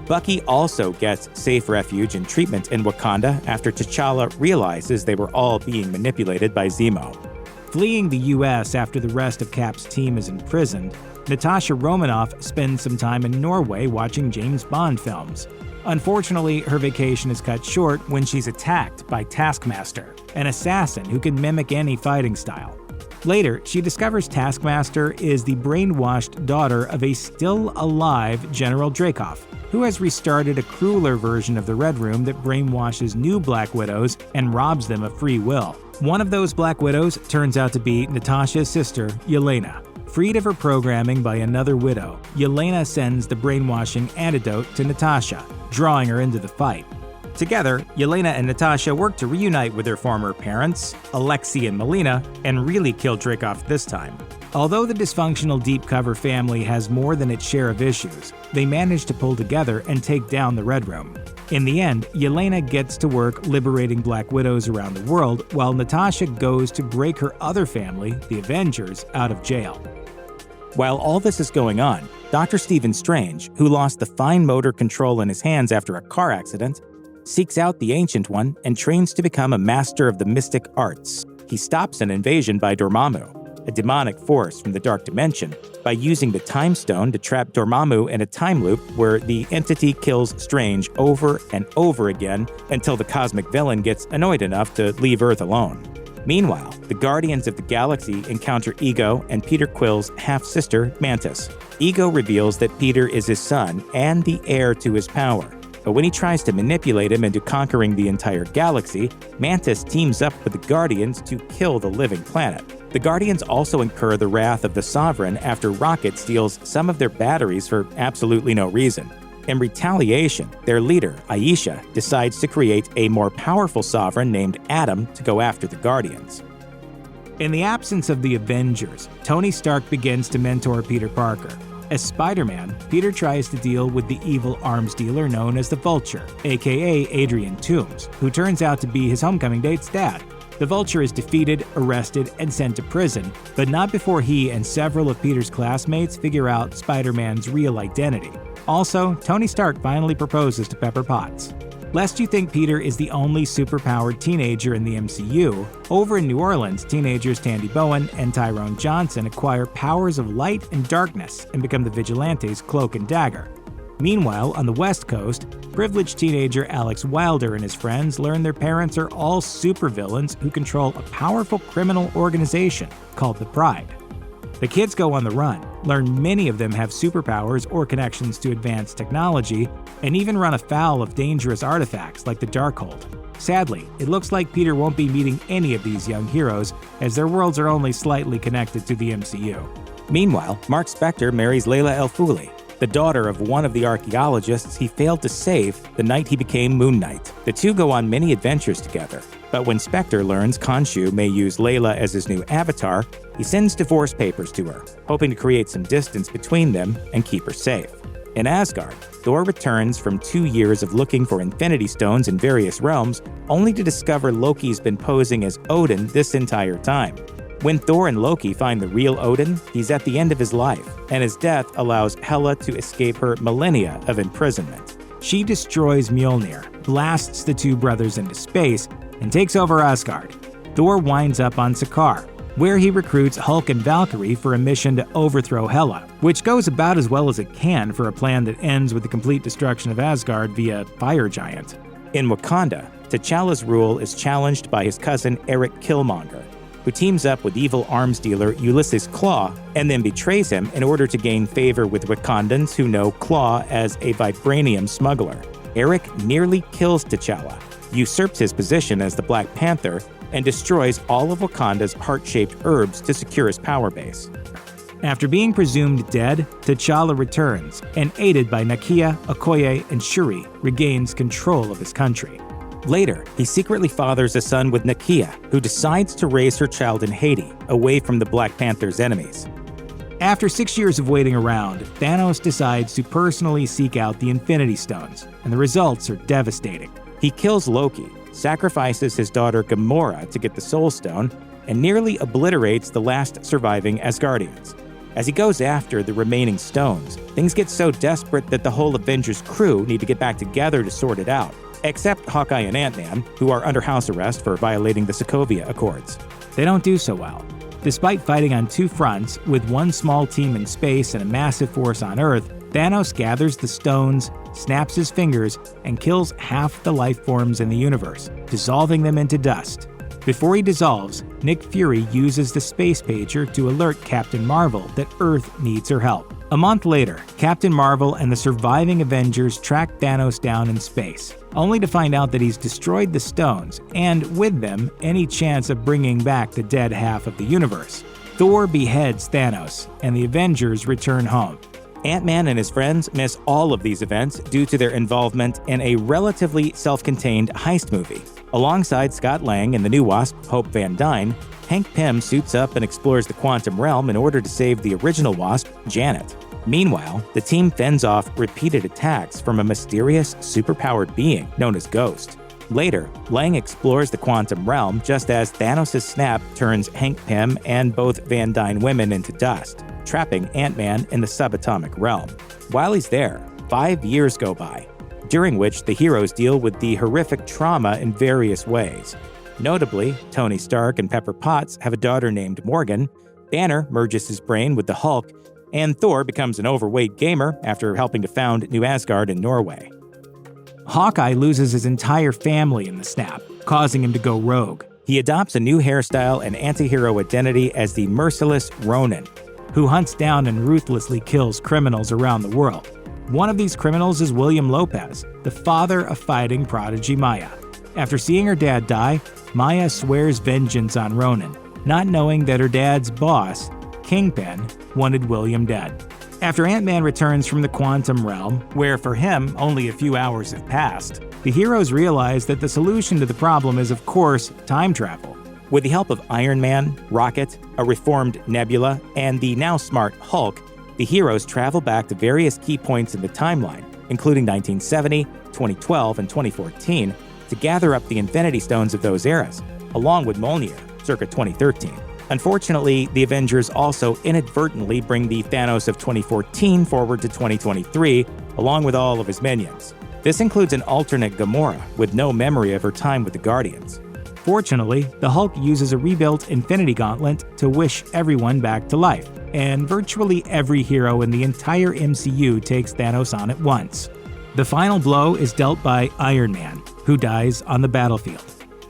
Bucky also gets safe refuge and treatment in Wakanda after T'Challa realizes they were all being manipulated by Zemo. Fleeing the US after the rest of Cap's team is imprisoned, Natasha Romanoff spends some time in Norway watching James Bond films. Unfortunately, her vacation is cut short when she's attacked by Taskmaster, an assassin who can mimic any fighting style. Later, she discovers Taskmaster is the brainwashed daughter of a still-alive General Dreykov, who has restarted a crueler version of the Red Room that brainwashes new Black Widows and robs them of free will. One of those Black Widows turns out to be Natasha's sister, Yelena. Freed of her programming by another Widow, Yelena sends the brainwashing antidote to Natasha, drawing her into the fight. Together, Yelena and Natasha work to reunite with their former parents, Alexei and Melina, and really kill Dreykov this time. Although the dysfunctional Deep Cover family has more than its share of issues, they manage to pull together and take down the Red Room. In the end, Yelena gets to work liberating Black Widows around the world, while Natasha goes to break her other family, the Avengers, out of jail. While all this is going on, Dr. Stephen Strange, who lost the fine motor control in his hands after a car accident, seeks out the Ancient One and trains to become a master of the mystic arts. He stops an invasion by Dormammu, a demonic force from the Dark Dimension, by using the Time Stone to trap Dormammu in a time loop where the entity kills Strange over and over again until the cosmic villain gets annoyed enough to leave Earth alone. Meanwhile, the Guardians of the Galaxy encounter Ego and Peter Quill's half-sister, Mantis. Ego reveals that Peter is his son and the heir to his power. But when he tries to manipulate him into conquering the entire galaxy, Mantis teams up with the Guardians to kill the living planet. The Guardians also incur the wrath of the Sovereign after Rocket steals some of their batteries for absolutely no reason. In retaliation, their leader, Aisha, decides to create a more powerful Sovereign named Adam to go after the Guardians. In the absence of the Avengers, Tony Stark begins to mentor Peter Parker. As Spider-Man, Peter tries to deal with the evil arms dealer known as the Vulture, aka Adrian Toomes, who turns out to be his homecoming date's dad. The Vulture is defeated, arrested, and sent to prison, but not before he and several of Peter's classmates figure out Spider-Man's real identity. Also, Tony Stark finally proposes to Pepper Potts. Lest you think Peter is the only superpowered teenager in the MCU, over in New Orleans, teenagers Tandy Bowen and Tyrone Johnson acquire powers of light and darkness and become the Vigilantes Cloak and Dagger. Meanwhile, on the West Coast, privileged teenager Alex Wilder and his friends learn their parents are all supervillains who control a powerful criminal organization called the Pride. The kids go on the run, learn many of them have superpowers or connections to advanced technology, and even run afoul of dangerous artifacts like the Darkhold. Sadly, it looks like Peter won't be meeting any of these young heroes, as their worlds are only slightly connected to the MCU. Meanwhile, Mark Spector marries Layla El Fouly, the daughter of one of the archaeologists he failed to save the night he became Moon Knight. The two go on many adventures together, but when Spector learns Khonshu may use Layla as his new avatar, he sends divorce papers to her, hoping to create some distance between them and keep her safe. In Asgard, Thor returns from 2 years of looking for Infinity Stones in various realms, only to discover Loki's been posing as Odin this entire time. When Thor and Loki find the real Odin, he's at the end of his life, and his death allows Hela to escape her millennia of imprisonment. She destroys Mjolnir, blasts the two brothers into space, and takes over Asgard. Thor winds up on Sakaar, where he recruits Hulk and Valkyrie for a mission to overthrow Hela, which goes about as well as it can for a plan that ends with the complete destruction of Asgard via Fire Giant. In Wakanda, T'Challa's rule is challenged by his cousin Eric Killmonger, who teams up with evil arms dealer Ulysses Klaue and then betrays him in order to gain favor with Wakandans who know Klaue as a Vibranium smuggler. Eric nearly kills T'Challa, usurps his position as the Black Panther, and destroys all of Wakanda's heart-shaped herbs to secure his power base. After being presumed dead, T'Challa returns, and aided by Nakia, Okoye, and Shuri, regains control of his country. Later, he secretly fathers a son with Nakia, who decides to raise her child in Haiti, away from the Black Panther's enemies. After 6 years of waiting around, Thanos decides to personally seek out the Infinity Stones, and the results are devastating. He kills Loki, sacrifices his daughter Gamora to get the Soul Stone, and nearly obliterates the last surviving Asgardians. As he goes after the remaining stones, things get so desperate that the whole Avengers crew need to get back together to sort it out, except Hawkeye and Ant-Man, who are under house arrest for violating the Sokovia Accords. They don't do so well. Despite fighting on two fronts, with one small team in space and a massive force on Earth, Thanos gathers the stones, snaps his fingers, and kills half the life forms in the universe, dissolving them into dust. Before he dissolves, Nick Fury uses the space pager to alert Captain Marvel that Earth needs her help. A month later, Captain Marvel and the surviving Avengers track Thanos down in space, only to find out that he's destroyed the stones, and with them, any chance of bringing back the dead half of the universe. Thor beheads Thanos, and the Avengers return home. Ant-Man and his friends miss all of these events due to their involvement in a relatively self-contained heist movie. Alongside Scott Lang and the new Wasp, Hope Van Dyne, Hank Pym suits up and explores the quantum realm in order to save the original Wasp, Janet. Meanwhile, the team fends off repeated attacks from a mysterious, superpowered being known as Ghost. Later, Lang explores the quantum realm just as Thanos' snap turns Hank Pym and both Van Dyne women into dust, trapping Ant-Man in the subatomic realm. While he's there, 5 years go by, during which the heroes deal with the horrific trauma in various ways. Notably, Tony Stark and Pepper Potts have a daughter named Morgan, Banner merges his brain with the Hulk, and Thor becomes an overweight gamer after helping to found New Asgard in Norway. Hawkeye loses his entire family in the snap, causing him to go rogue. He adopts a new hairstyle and anti-hero identity as the merciless Ronin, who hunts down and ruthlessly kills criminals around the world. One of these criminals is William Lopez, the father of fighting prodigy Maya. After seeing her dad die, Maya swears vengeance on Ronin, not knowing that her dad's boss, Kingpin, wanted William dead. After Ant-Man returns from the quantum realm, where for him only a few hours have passed, the heroes realize that the solution to the problem is, of course, time travel. With the help of Iron Man, Rocket, a reformed Nebula, and the now smart Hulk, the heroes travel back to various key points in the timeline, including 1970, 2012, and 2014, to gather up the Infinity Stones of those eras, along with Mjolnir, circa 2013. Unfortunately, the Avengers also inadvertently bring the Thanos of 2014 forward to 2023, along with all of his minions. This includes an alternate Gamora, with no memory of her time with the Guardians. Fortunately, the Hulk uses a rebuilt Infinity Gauntlet to wish everyone back to life, and virtually every hero in the entire MCU takes Thanos on at once. The final blow is dealt by Iron Man, who dies on the battlefield.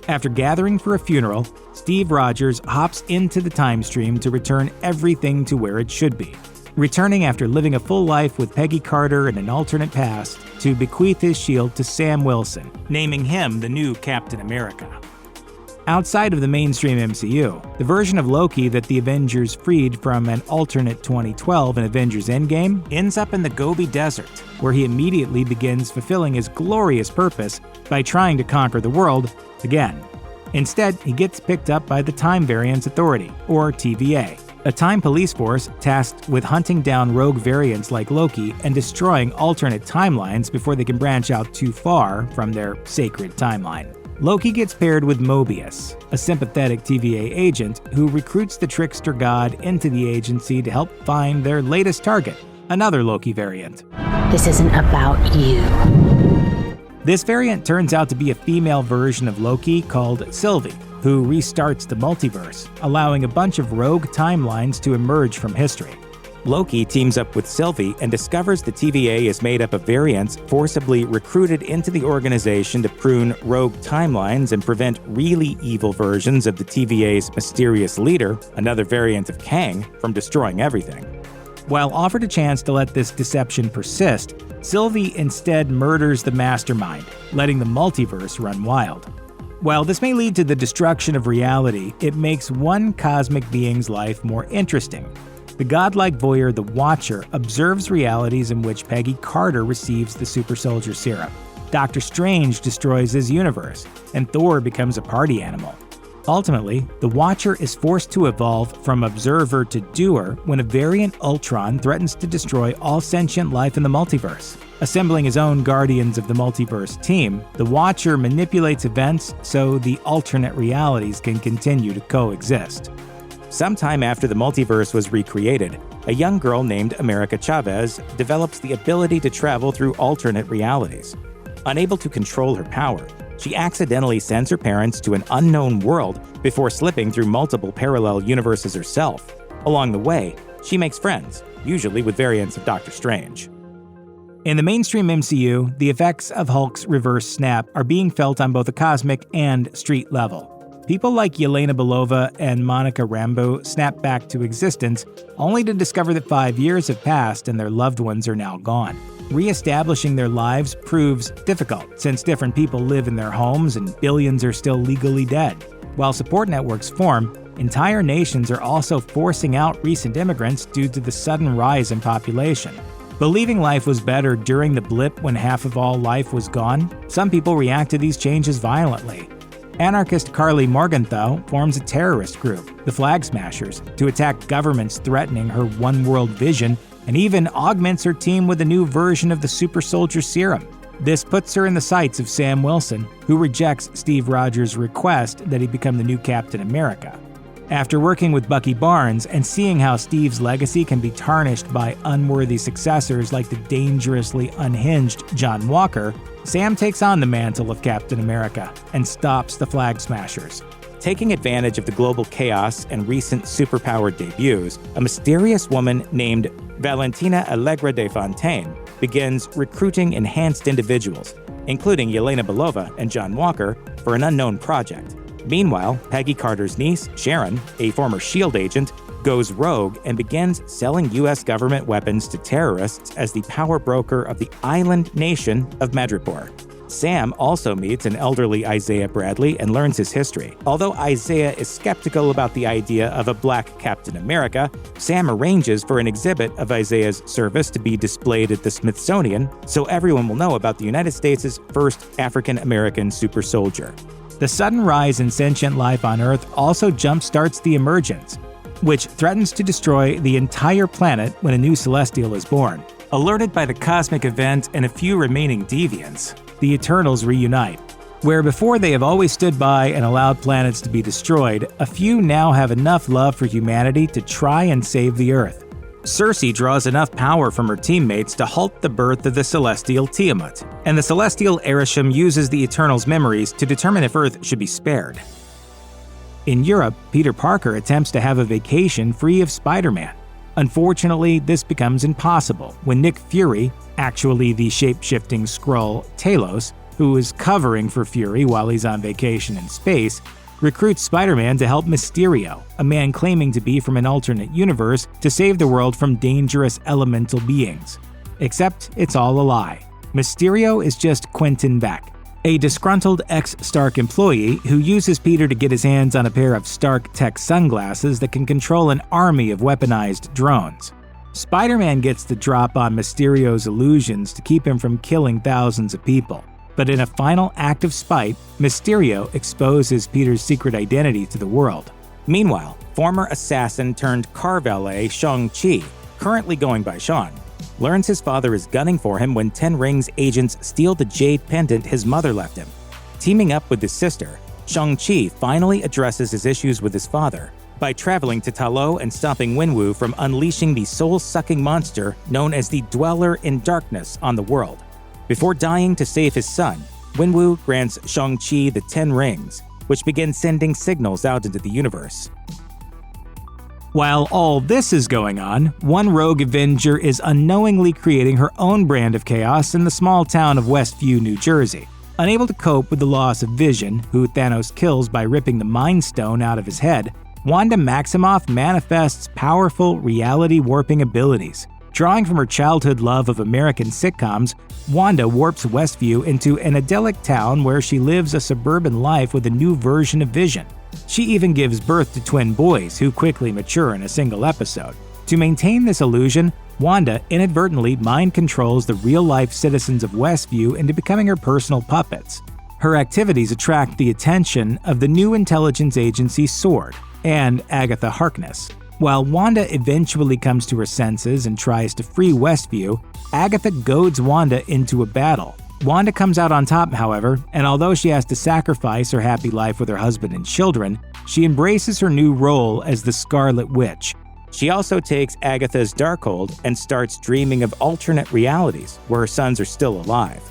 After gathering for a funeral, Steve Rogers hops into the time stream to return everything to where it should be, returning after living a full life with Peggy Carter in an alternate past to bequeath his shield to Sam Wilson, naming him the new Captain America. Outside of the mainstream MCU, the version of Loki that the Avengers freed from an alternate 2012 in Avengers Endgame ends up in the Gobi Desert, where he immediately begins fulfilling his glorious purpose by trying to conquer the world again. Instead, he gets picked up by the Time Variance Authority, or TVA, a time police force tasked with hunting down rogue variants like Loki and destroying alternate timelines before they can branch out too far from their sacred timeline. Loki gets paired with Mobius, a sympathetic TVA agent who recruits the trickster god into the agency to help find their latest target, another Loki variant. This isn't about you. This variant turns out to be a female version of Loki called Sylvie, who restarts the multiverse, allowing a bunch of rogue timelines to emerge from history. Loki teams up with Sylvie and discovers the TVA is made up of variants forcibly recruited into the organization to prune rogue timelines and prevent really evil versions of the TVA's mysterious leader, another variant of Kang, from destroying everything. While offered a chance to let this deception persist, Sylvie instead murders the mastermind, letting the multiverse run wild. While this may lead to the destruction of reality, it makes one cosmic being's life more interesting. The godlike voyeur, the Watcher, observes realities in which Peggy Carter receives the super soldier serum. Doctor Strange destroys his universe, and Thor becomes a party animal. Ultimately, the Watcher is forced to evolve from observer to doer when a variant Ultron threatens to destroy all sentient life in the multiverse. Assembling his own Guardians of the Multiverse team, the Watcher manipulates events so the alternate realities can continue to coexist. Sometime after the multiverse was recreated, a young girl named America Chavez develops the ability to travel through alternate realities. Unable to control her power, she accidentally sends her parents to an unknown world before slipping through multiple parallel universes herself. Along the way, she makes friends, usually with variants of Doctor Strange. In the mainstream MCU, the effects of Hulk's reverse snap are being felt on both a cosmic and street level. People like Yelena Belova and Monica Rambeau snap back to existence, only to discover that 5 years have passed and their loved ones are now gone. Re-establishing their lives proves difficult, since different people live in their homes and billions are still legally dead. While support networks form, entire nations are also forcing out recent immigrants due to the sudden rise in population. Believing life was better during the blip when half of all life was gone, some people react to these changes violently. Anarchist Carly Morgenthau forms a terrorist group, the Flag Smashers, to attack governments threatening her one-world vision, and even augments her team with a new version of the super soldier serum. This puts her in the sights of Sam Wilson, who rejects Steve Rogers' request that he become the new Captain America. After working with Bucky Barnes and seeing how Steve's legacy can be tarnished by unworthy successors like the dangerously unhinged John Walker, Sam takes on the mantle of Captain America and stops the Flag Smashers. Taking advantage of the global chaos and recent superpowered debuts, a mysterious woman named Valentina Allegra de Fontaine begins recruiting enhanced individuals, including Yelena Belova and John Walker, for an unknown project. Meanwhile, Peggy Carter's niece, Sharon, a former S.H.I.E.L.D. agent, goes rogue and begins selling U.S. government weapons to terrorists as the power broker of the island nation of Madripoor. Sam also meets an elderly Isaiah Bradley and learns his history. Although Isaiah is skeptical about the idea of a black Captain America, Sam arranges for an exhibit of Isaiah's service to be displayed at the Smithsonian so everyone will know about the United States' first African-American super soldier. The sudden rise in sentient life on Earth also jumpstarts the Emergence, which threatens to destroy the entire planet when a new Celestial is born. Alerted by the cosmic event and a few remaining deviants, the Eternals reunite. Where before they have always stood by and allowed planets to be destroyed, a few now have enough love for humanity to try and save the Earth. Cersei draws enough power from her teammates to halt the birth of the Celestial Tiamat, and the Celestial Ereshkigal uses the Eternals' memories to determine if Earth should be spared. In Europe, Peter Parker attempts to have a vacation free of Spider-Man. Unfortunately, this becomes impossible when Nick Fury, actually the shape-shifting Skrull Talos, who is covering for Fury while he's on vacation in space, recruits Spider-Man to help Mysterio, a man claiming to be from an alternate universe, to save the world from dangerous elemental beings. Except it's all a lie. Mysterio is just Quentin Beck, a disgruntled ex-Stark employee who uses Peter to get his hands on a pair of Stark tech sunglasses that can control an army of weaponized drones. Spider-Man gets the drop on Mysterio's illusions to keep him from killing thousands of people. But in a final act of spite, Mysterio exposes Peter's secret identity to the world. Meanwhile, former assassin turned car valet Shang-Chi, currently going by Sean, learns his father is gunning for him when Ten Rings agents steal the jade pendant his mother left him. Teaming up with his sister, Shang-Chi finally addresses his issues with his father by traveling to Ta Lo and stopping Wenwu from unleashing the soul-sucking monster known as the Dweller in Darkness on the world. Before dying to save his son, Wenwu grants Shang-Chi the Ten Rings, which begin sending signals out into the universe. While all this is going on, one rogue Avenger is unknowingly creating her own brand of chaos in the small town of Westview, New Jersey. Unable to cope with the loss of Vision, who Thanos kills by ripping the Mind Stone out of his head, Wanda Maximoff manifests powerful reality-warping abilities. Drawing from her childhood love of American sitcoms, Wanda warps Westview into an idyllic town where she lives a suburban life with a new version of Vision. She even gives birth to twin boys who quickly mature in a single episode. To maintain this illusion, Wanda inadvertently mind controls the real-life citizens of Westview into becoming her personal puppets. Her activities attract the attention of the new intelligence agency SWORD and Agatha Harkness. While Wanda eventually comes to her senses and tries to free Westview, Agatha goads Wanda into a battle. Wanda comes out on top, however, and although she has to sacrifice her happy life with her husband and children, she embraces her new role as the Scarlet Witch. She also takes Agatha's Darkhold and starts dreaming of alternate realities where her sons are still alive.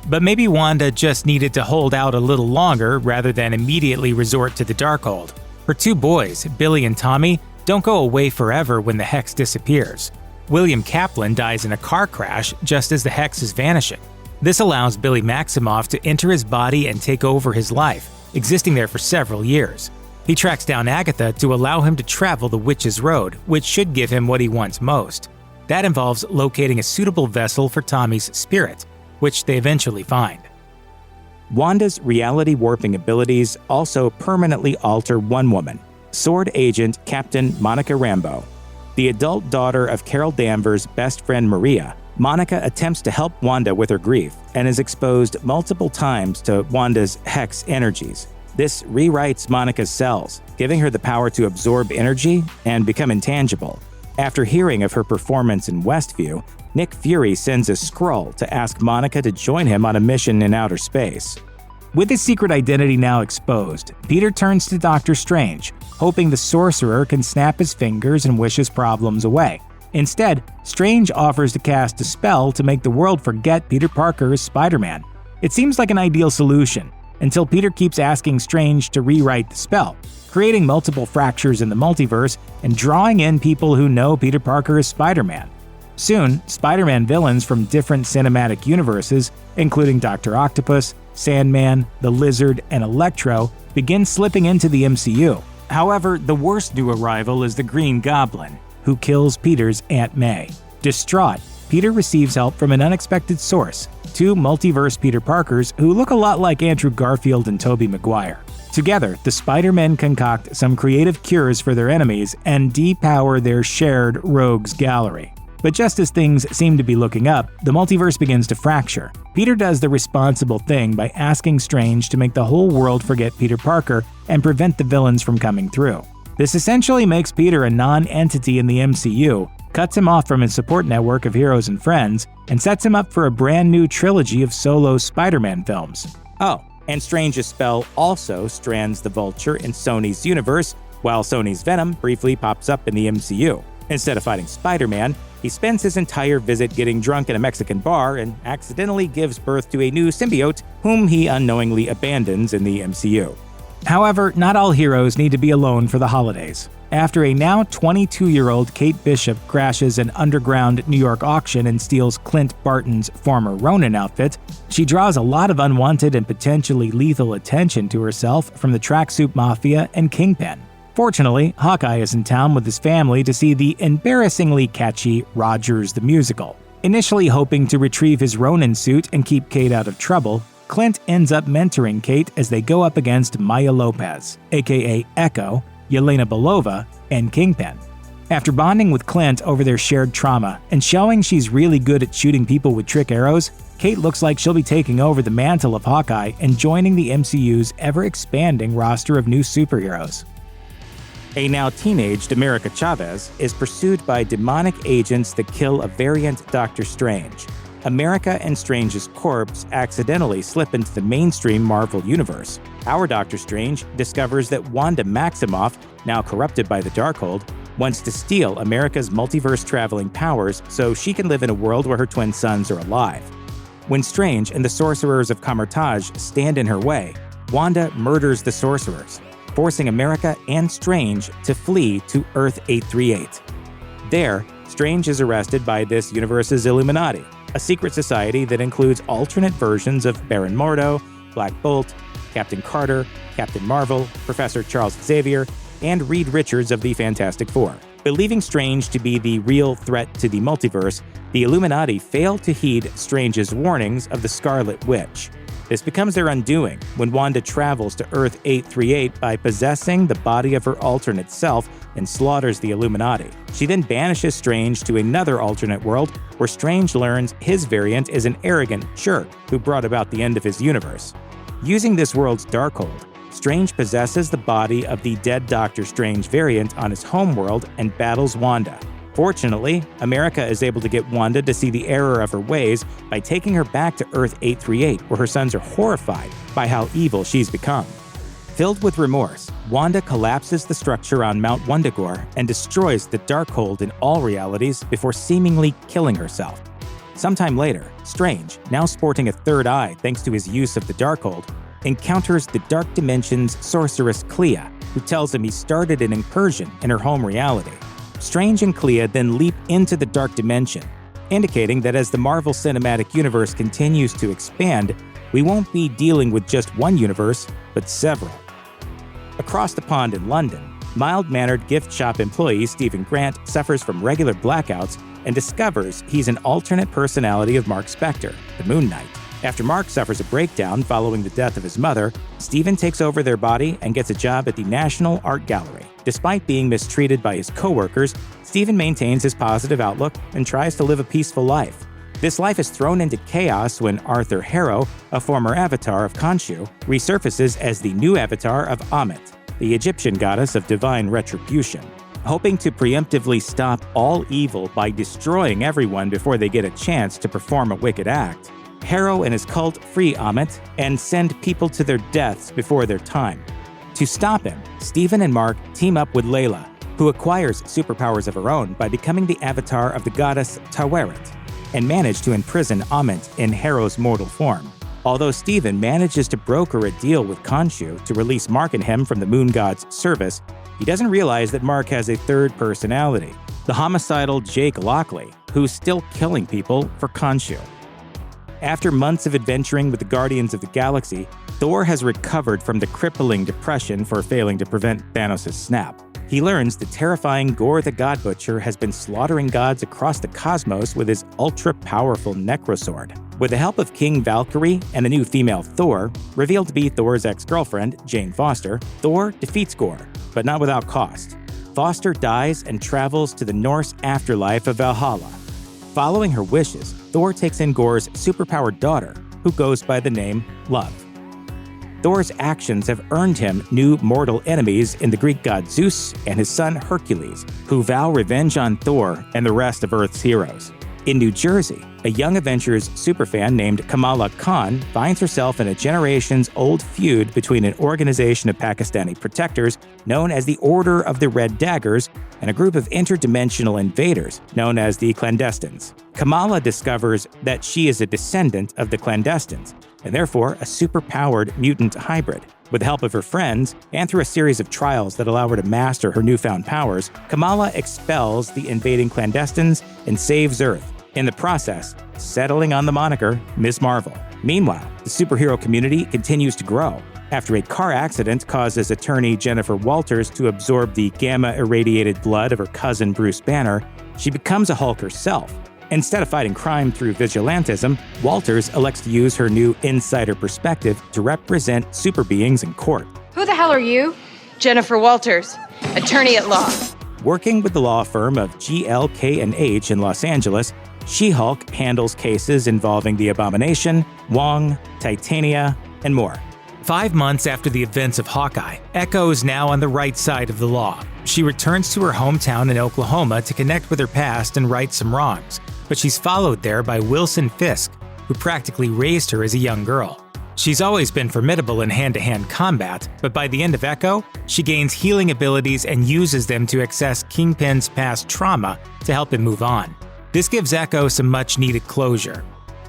But maybe Wanda just needed to hold out a little longer rather than immediately resort to the Darkhold. Her two boys, Billy and Tommy, don't go away forever when the Hex disappears. William Kaplan dies in a car crash just as the hex is vanishing. This allows Billy Maximoff to enter his body and take over his life, existing there for several years. He tracks down Agatha to allow him to travel the Witch's Road, which should give him what he wants most. That involves locating a suitable vessel for Tommy's spirit, which they eventually find. Wanda's reality warping abilities also permanently alter one woman, Sword Agent Captain Monica Rambeau. The adult daughter of Carol Danvers' best friend Maria, Monica attempts to help Wanda with her grief and is exposed multiple times to Wanda's hex energies. This rewrites Monica's cells, giving her the power to absorb energy and become intangible. After hearing of her performance in Westview, Nick Fury sends a Skrull to ask Monica to join him on a mission in outer space. With his secret identity now exposed, Peter turns to Doctor Strange, hoping the sorcerer can snap his fingers and wish his problems away. Instead, Strange offers to cast a spell to make the world forget Peter Parker is Spider-Man. It seems like an ideal solution, until Peter keeps asking Strange to rewrite the spell, creating multiple fractures in the multiverse and drawing in people who know Peter Parker is Spider-Man. Soon, Spider-Man villains from different cinematic universes, including Dr. Octopus, Sandman, the Lizard, and Electro, begin slipping into the MCU. However, the worst new arrival is the Green Goblin, who kills Peter's Aunt May. Distraught, Peter receives help from an unexpected source, two multiverse Peter Parkers who look a lot like Andrew Garfield and Tobey Maguire. Together, the Spider-Men concoct some creative cures for their enemies and depower their shared rogues gallery. But just as things seem to be looking up, the multiverse begins to fracture. Peter does the responsible thing by asking Strange to make the whole world forget Peter Parker and prevent the villains from coming through. This essentially makes Peter a non-entity in the MCU, cuts him off from his support network of heroes and friends, and sets him up for a brand new trilogy of solo Spider-Man films. Oh, and Strange's spell also strands the Vulture in Sony's universe, while Sony's Venom briefly pops up in the MCU. Instead of fighting Spider-Man, he spends his entire visit getting drunk in a Mexican bar and accidentally gives birth to a new symbiote whom he unknowingly abandons in the MCU. However, not all heroes need to be alone for the holidays. After a now 22-year-old Kate Bishop crashes an underground New York auction and steals Clint Barton's former Ronin outfit, she draws a lot of unwanted and potentially lethal attention to herself from the Tracksuit Mafia and Kingpin. Fortunately, Hawkeye is in town with his family to see the embarrassingly catchy Rogers the Musical. Initially hoping to retrieve his Ronin suit and keep Kate out of trouble, Clint ends up mentoring Kate as they go up against Maya Lopez, aka Echo, Yelena Belova, and Kingpin. After bonding with Clint over their shared trauma and showing she's really good at shooting people with trick arrows, Kate looks like she'll be taking over the mantle of Hawkeye and joining the MCU's ever-expanding roster of new superheroes. A now teenaged America Chavez is pursued by demonic agents that kill a variant Doctor Strange. America and Strange's corpse accidentally slip into the mainstream Marvel universe. Our Doctor Strange discovers that Wanda Maximoff, now corrupted by the Darkhold, wants to steal America's multiverse-traveling powers so she can live in a world where her twin sons are alive. When Strange and the Sorcerers of Kamar-Taj stand in her way, Wanda murders the sorcerers, forcing America and Strange to flee to Earth 838. There, Strange is arrested by this universe's Illuminati, a secret society that includes alternate versions of Baron Mordo, Black Bolt, Captain Carter, Captain Marvel, Professor Charles Xavier, and Reed Richards of the Fantastic Four. Believing Strange to be the real threat to the multiverse, the Illuminati fail to heed Strange's warnings of the Scarlet Witch. This becomes their undoing when Wanda travels to Earth 838 by possessing the body of her alternate self and slaughters the Illuminati. She then banishes Strange to another alternate world where Strange learns his variant is an arrogant jerk who brought about the end of his universe. Using this world's Darkhold, Strange possesses the body of the dead Doctor Strange variant on his homeworld and battles Wanda. Fortunately, America is able to get Wanda to see the error of her ways by taking her back to Earth 838, where her sons are horrified by how evil she's become. Filled with remorse, Wanda collapses the structure on Mount Wundagore and destroys the Darkhold in all realities before seemingly killing herself. Sometime later, Strange, now sporting a third eye thanks to his use of the Darkhold, encounters the Dark Dimension's sorceress Clea, who tells him he started an incursion in her home reality. Strange and Clea then leap into the dark dimension, indicating that as the Marvel Cinematic Universe continues to expand, we won't be dealing with just one universe, but several. Across the pond in London, mild-mannered gift shop employee Stephen Grant suffers from regular blackouts and discovers he's an alternate personality of Mark Spector, the Moon Knight. After Mark suffers a breakdown following the death of his mother, Stephen takes over their body and gets a job at the National Art Gallery. Despite being mistreated by his co-workers, Stephen maintains his positive outlook and tries to live a peaceful life. This life is thrown into chaos when Arthur Harrow, a former avatar of Khonshu, resurfaces as the new avatar of Ammit, the Egyptian goddess of divine retribution. Hoping to preemptively stop all evil by destroying everyone before they get a chance to perform a wicked act, Harrow and his cult free Ammit and send people to their deaths before their time. To stop him, Stephen and Mark team up with Layla, who acquires superpowers of her own by becoming the avatar of the goddess Taweret, and manage to imprison Ammit in Harrow's mortal form. Although Stephen manages to broker a deal with Khonshu to release Mark and him from the moon god's service, he doesn't realize that Mark has a third personality, the homicidal Jake Lockley, who's still killing people for Khonshu. After months of adventuring with the Guardians of the Galaxy, Thor has recovered from the crippling depression for failing to prevent Thanos' snap. He learns the terrifying Gore the God Butcher has been slaughtering gods across the cosmos with his ultra-powerful Necrosword. With the help of King Valkyrie and a new female Thor, revealed to be Thor's ex-girlfriend, Jane Foster, Thor defeats Gore, but not without cost. Foster dies and travels to the Norse afterlife of Valhalla. Following her wishes, Thor takes in Gore's superpowered daughter, who goes by the name Love. Thor's actions have earned him new mortal enemies in the Greek god Zeus and his son Hercules, who vow revenge on Thor and the rest of Earth's heroes. In New Jersey, a young Avengers superfan named Kamala Khan finds herself in a generations-old feud between an organization of Pakistani protectors known as the Order of the Red Daggers and a group of interdimensional invaders known as the Clandestines. Kamala discovers that she is a descendant of the Clandestines, and therefore a superpowered mutant hybrid. With the help of her friends, and through a series of trials that allow her to master her newfound powers, Kamala expels the invading Clandestines and saves Earth, in the process, settling on the moniker Ms. Marvel. Meanwhile, the superhero community continues to grow. After a car accident causes attorney Jennifer Walters to absorb the gamma-irradiated blood of her cousin Bruce Banner, she becomes a Hulk herself. Instead of fighting crime through vigilantism, Walters elects to use her new insider perspective to represent super beings in court. Who the hell are you? Jennifer Walters, attorney at law. Working with the law firm of GLK&H in Los Angeles, She-Hulk handles cases involving the Abomination, Wong, Titania, and more. 5 months after the events of Hawkeye, Echo is now on the right side of the law. She returns to her hometown in Oklahoma to connect with her past and right some wrongs, but she's followed there by Wilson Fisk, who practically raised her as a young girl. She's always been formidable in hand-to-hand combat, but by the end of Echo, she gains healing abilities and uses them to access Kingpin's past trauma to help him move on. This gives Echo some much-needed closure.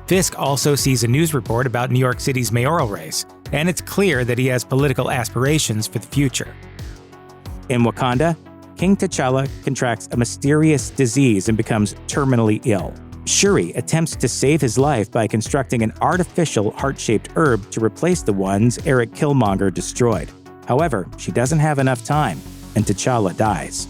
Fisk also sees a news report about New York City's mayoral race, and it's clear that he has political aspirations for the future. In Wakanda, King T'Challa contracts a mysterious disease and becomes terminally ill. Shuri attempts to save his life by constructing an artificial heart-shaped herb to replace the ones Eric Killmonger destroyed. However, she doesn't have enough time, and T'Challa dies.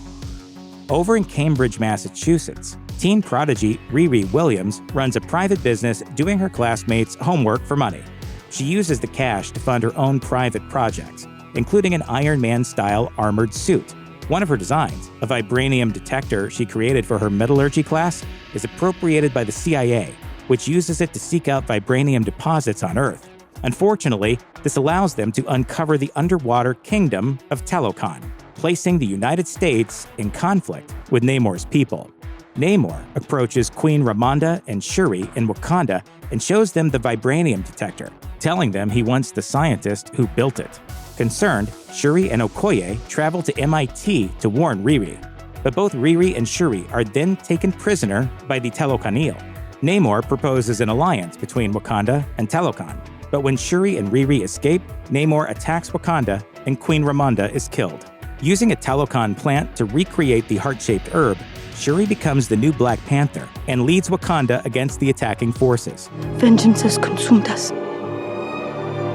Over in Cambridge, Massachusetts, teen prodigy Riri Williams runs a private business doing her classmates' homework for money. She uses the cash to fund her own private projects, including an Iron Man-style armored suit. One of her designs, a vibranium detector she created for her metallurgy class, is appropriated by the CIA, which uses it to seek out vibranium deposits on Earth. Unfortunately, this allows them to uncover the underwater kingdom of Talokan, placing the United States in conflict with Namor's people. Namor approaches Queen Ramonda and Shuri in Wakanda and shows them the vibranium detector, telling them he wants the scientist who built it. Concerned, Shuri and Okoye travel to MIT to warn Riri, but both Riri and Shuri are then taken prisoner by the Talokanil. Namor proposes an alliance between Wakanda and Talokan, but when Shuri and Riri escape, Namor attacks Wakanda and Queen Ramonda is killed. Using a telecon plant to recreate the heart-shaped herb, Shuri becomes the new Black Panther and leads Wakanda against the attacking forces. Vengeance has consumed us.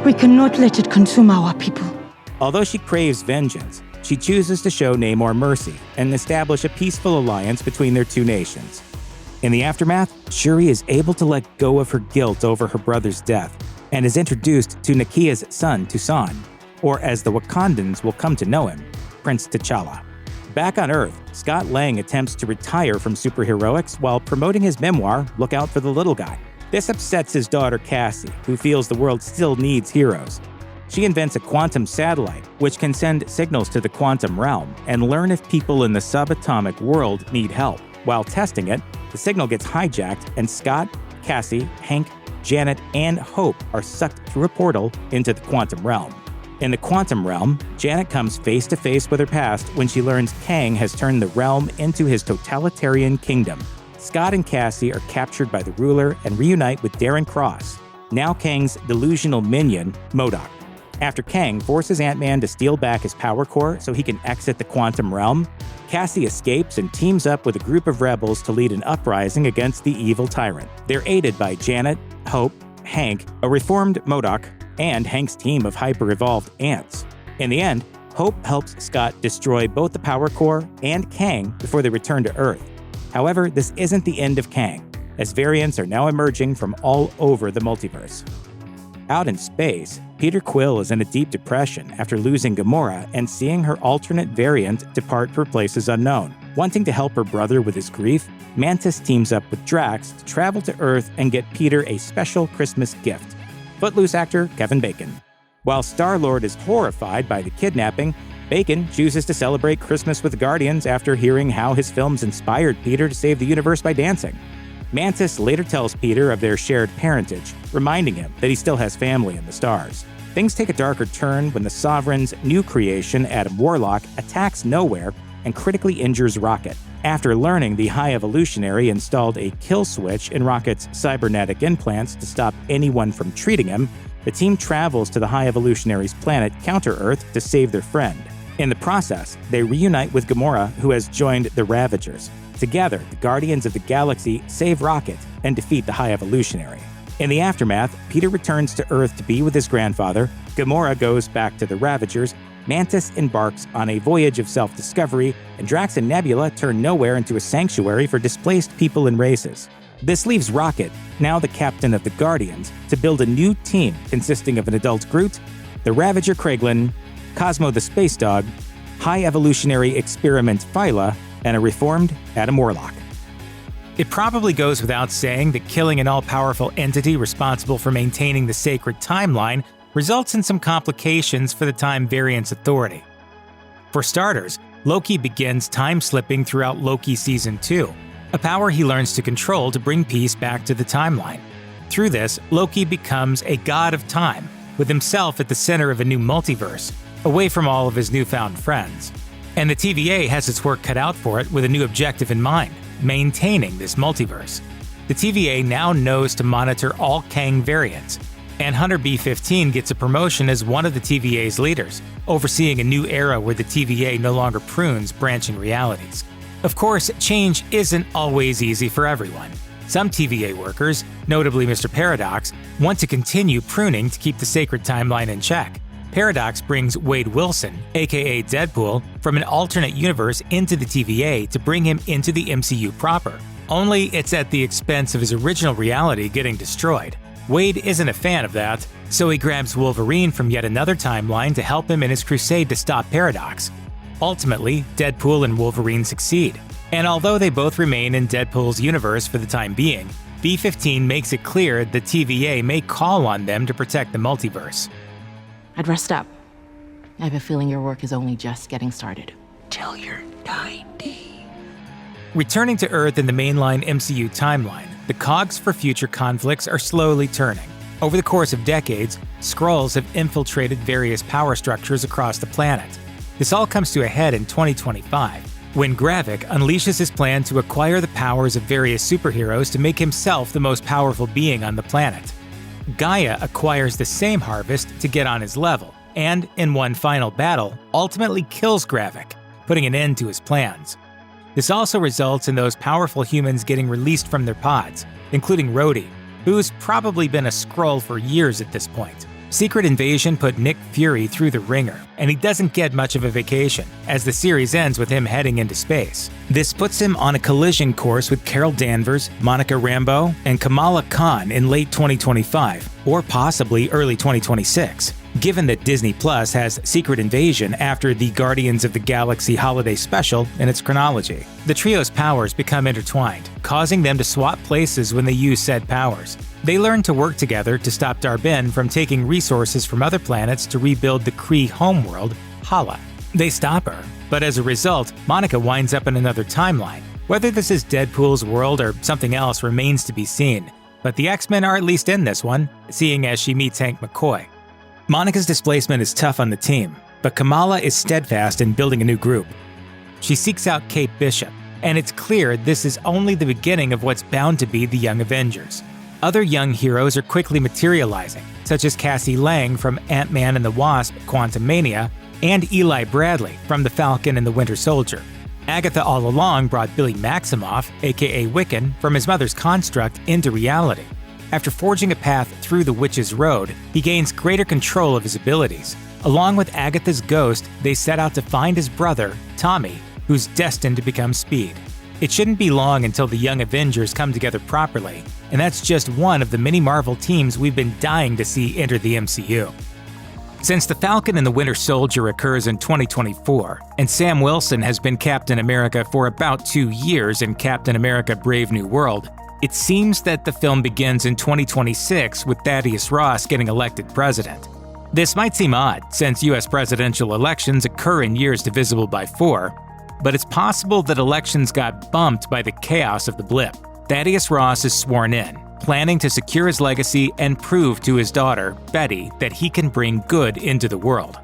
We cannot let it consume our people. Although she craves vengeance, she chooses to show Namor mercy and establish a peaceful alliance between their two nations. In the aftermath, Shuri is able to let go of her guilt over her brother's death and is introduced to Nakia's son, Toussaint, or as the Wakandans will come to know him, Prince T'Challa. Back on Earth, Scott Lang attempts to retire from superheroics while promoting his memoir, Look Out for the Little Guy. This upsets his daughter Cassie, who feels the world still needs heroes. She invents a quantum satellite, which can send signals to the quantum realm and learn if people in the subatomic world need help. While testing it, the signal gets hijacked and Scott, Cassie, Hank, Janet, and Hope are sucked through a portal into the quantum realm. In the quantum realm, Janet comes face to face with her past when she learns Kang has turned the realm into his totalitarian kingdom. Scott and Cassie are captured by the ruler and reunite with Darren Cross, now Kang's delusional minion, MODOK. After Kang forces Ant-Man to steal back his power core so he can exit the quantum realm, Cassie escapes and teams up with a group of rebels to lead an uprising against the evil tyrant. They're aided by Janet, Hope, Hank, a reformed MODOK, and Hank's team of hyper-evolved ants. In the end, Hope helps Scott destroy both the power core and Kang before they return to Earth. However, this isn't the end of Kang, as variants are now emerging from all over the multiverse. Out in space, Peter Quill is in a deep depression after losing Gamora and seeing her alternate variant depart for places unknown. Wanting to help her brother with his grief, Mantis teams up with Drax to travel to Earth and get Peter a special Christmas gift. Footloose actor Kevin Bacon. While Star-Lord is horrified by the kidnapping, Bacon chooses to celebrate Christmas with the Guardians after hearing how his films inspired Peter to save the universe by dancing. Mantis later tells Peter of their shared parentage, reminding him that he still has family in the stars. Things take a darker turn when the Sovereign's new creation, Adam Warlock, attacks Nowhere and critically injures Rocket. After learning the High Evolutionary installed a kill switch in Rocket's cybernetic implants to stop anyone from treating him, the team travels to the High Evolutionary's planet Counter-Earth to save their friend. In the process, they reunite with Gamora, who has joined the Ravagers. Together, the Guardians of the Galaxy save Rocket and defeat the High Evolutionary. In the aftermath, Peter returns to Earth to be with his grandfather, Gamora goes back to the Ravagers, Mantis embarks on a voyage of self-discovery, and Drax and Nebula turn Nowhere into a sanctuary for displaced people and races. This leaves Rocket, now the captain of the Guardians, to build a new team consisting of an adult Groot, the Ravager Kraglin, Cosmo the Space Dog, High Evolutionary Experiment Phyla, and a reformed Adam Warlock. It probably goes without saying that killing an all-powerful entity responsible for maintaining the sacred timeline results in some complications for the Time Variance Authority. For starters, Loki begins time-slipping throughout Loki Season 2, a power he learns to control to bring peace back to the timeline. Through this, Loki becomes a god of time, with himself at the center of a new multiverse, away from all of his newfound friends. And the TVA has its work cut out for it with a new objective in mind: maintaining this multiverse. The TVA now knows to monitor all Kang variants, and Hunter B-15 gets a promotion as one of the TVA's leaders, overseeing a new era where the TVA no longer prunes branching realities. Of course, change isn't always easy for everyone. Some TVA workers, notably Mr. Paradox, want to continue pruning to keep the sacred timeline in check. Paradox brings Wade Wilson, aka Deadpool, from an alternate universe into the TVA to bring him into the MCU proper. Only it's at the expense of his original reality getting destroyed. Wade isn't a fan of that, so he grabs Wolverine from yet another timeline to help him in his crusade to stop Paradox. Ultimately, Deadpool and Wolverine succeed, and although they both remain in Deadpool's universe for the time being, B-15 makes it clear the TVA may call on them to protect the multiverse. I'd rest up. I have a feeling your work is only just getting started. Till you're 90. Returning to Earth in the mainline MCU timeline, the cogs for future conflicts are slowly turning. Over the course of decades, Skrulls have infiltrated various power structures across the planet. This all comes to a head in 2025, when Gravik unleashes his plan to acquire the powers of various superheroes to make himself the most powerful being on the planet. Gaia acquires the same harvest to get on his level, and, in one final battle, ultimately kills Gravik, putting an end to his plans. This also results in those powerful humans getting released from their pods, including Rhodey, who's probably been a Skrull for years at this point. Secret Invasion put Nick Fury through the ringer, and he doesn't get much of a vacation, as the series ends with him heading into space. This puts him on a collision course with Carol Danvers, Monica Rambeau, and Kamala Khan in late 2025, or possibly early 2026. Given that Disney Plus has Secret Invasion after the Guardians of the Galaxy Holiday Special in its chronology. The trio's powers become intertwined, causing them to swap places when they use said powers. They learn to work together to stop Dar-Benn from taking resources from other planets to rebuild the Kree homeworld, Hala. They stop her, but as a result, Monica winds up in another timeline. Whether this is Deadpool's world or something else remains to be seen, but the X-Men are at least in this one, seeing as she meets Hank McCoy. Monica's displacement is tough on the team, but Kamala is steadfast in building a new group. She seeks out Kate Bishop, and it's clear this is only the beginning of what's bound to be the Young Avengers. Other young heroes are quickly materializing, such as Cassie Lang from Ant-Man and the Wasp: Quantumania, and Eli Bradley from The Falcon and the Winter Soldier. Agatha all along brought Billy Maximoff, aka Wiccan, from his mother's construct into reality. After forging a path through the Witch's Road, he gains greater control of his abilities. Along with Agatha's ghost, they set out to find his brother, Tommy, who's destined to become Speed. It shouldn't be long until the Young Avengers come together properly, and that's just one of the many Marvel teams we've been dying to see enter the MCU. Since The Falcon and the Winter Soldier occurs in 2024, and Sam Wilson has been Captain America for about 2 years in Captain America: Brave New World, it seems that the film begins in 2026 with Thaddeus Ross getting elected president. This might seem odd, since US presidential elections occur in years divisible by 4, but it's possible that elections got bumped by the chaos of the blip. Thaddeus Ross is sworn in, planning to secure his legacy and prove to his daughter, Betty, that he can bring good into the world.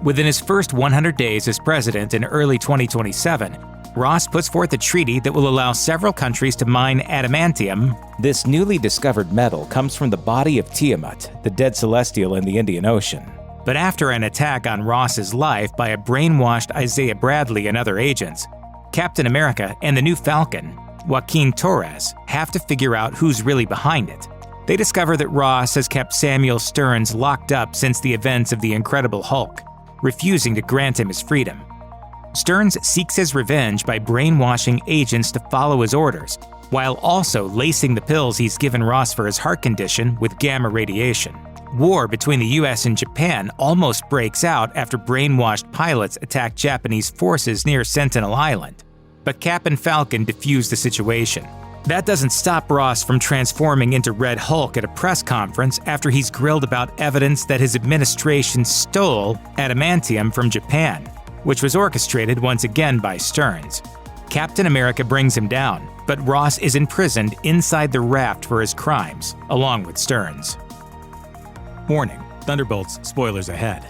Within his first 100 days as president in early 2027, Ross puts forth a treaty that will allow several countries to mine adamantium. This newly discovered metal comes from the body of Tiamat, the dead celestial in the Indian Ocean. But after an attack on Ross's life by a brainwashed Isaiah Bradley and other agents, Captain America and the new Falcon, Joaquin Torres, have to figure out who's really behind it. They discover that Ross has kept Samuel Stearns locked up since the events of the Incredible Hulk, refusing to grant him his freedom. Stearns seeks his revenge by brainwashing agents to follow his orders, while also lacing the pills he's given Ross for his heart condition with gamma radiation. War between the US and Japan almost breaks out after brainwashed pilots attack Japanese forces near Sentinel Island. But Cap and Falcon defuse the situation. That doesn't stop Ross from transforming into Red Hulk at a press conference after he's grilled about evidence that his administration stole adamantium from Japan, which was orchestrated once again by Stearns. Captain America brings him down, but Ross is imprisoned inside the raft for his crimes, along with Stearns. Warning: Thunderbolts spoilers ahead.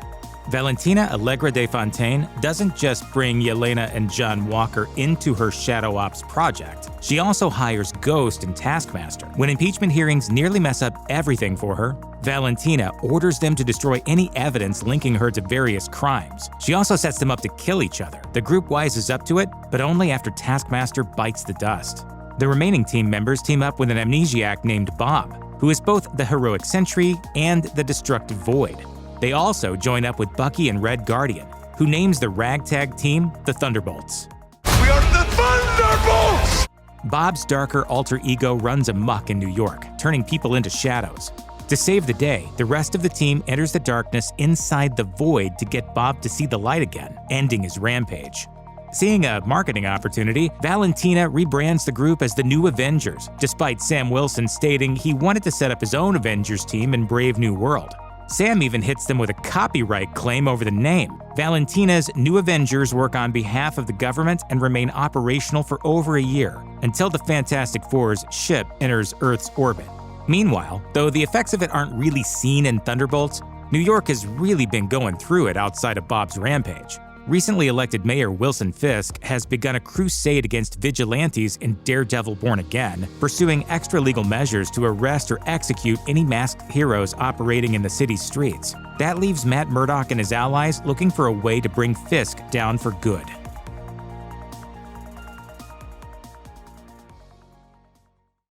Valentina Allegra de Fontaine doesn't just bring Yelena and John Walker into her Shadow Ops project. She also hires Ghost and Taskmaster. When impeachment hearings nearly mess up everything for her, Valentina orders them to destroy any evidence linking her to various crimes. She also sets them up to kill each other. The group wises up to it, but only after Taskmaster bites the dust. The remaining team members team up with an amnesiac named Bob, who is both the heroic sentry and the destructive void. They also join up with Bucky and Red Guardian, who names the ragtag team the Thunderbolts. We are the Thunderbolts! Bob's darker alter ego runs amok in New York, turning people into shadows. To save the day, the rest of the team enters the darkness inside the void to get Bob to see the light again, ending his rampage. Seeing a marketing opportunity, Valentina rebrands the group as the New Avengers, despite Sam Wilson stating he wanted to set up his own Avengers team in Brave New World. Sam even hits them with a copyright claim over the name. Valentina's New Avengers work on behalf of the government and remain operational for over a year, until the Fantastic Four's ship enters Earth's orbit. Meanwhile, though the effects of it aren't really seen in Thunderbolts, New York has really been going through it outside of Bob's rampage. Recently elected Mayor Wilson Fisk has begun a crusade against vigilantes in Daredevil Born Again, pursuing extra-legal measures to arrest or execute any masked heroes operating in the city's streets. That leaves Matt Murdock and his allies looking for a way to bring Fisk down for good.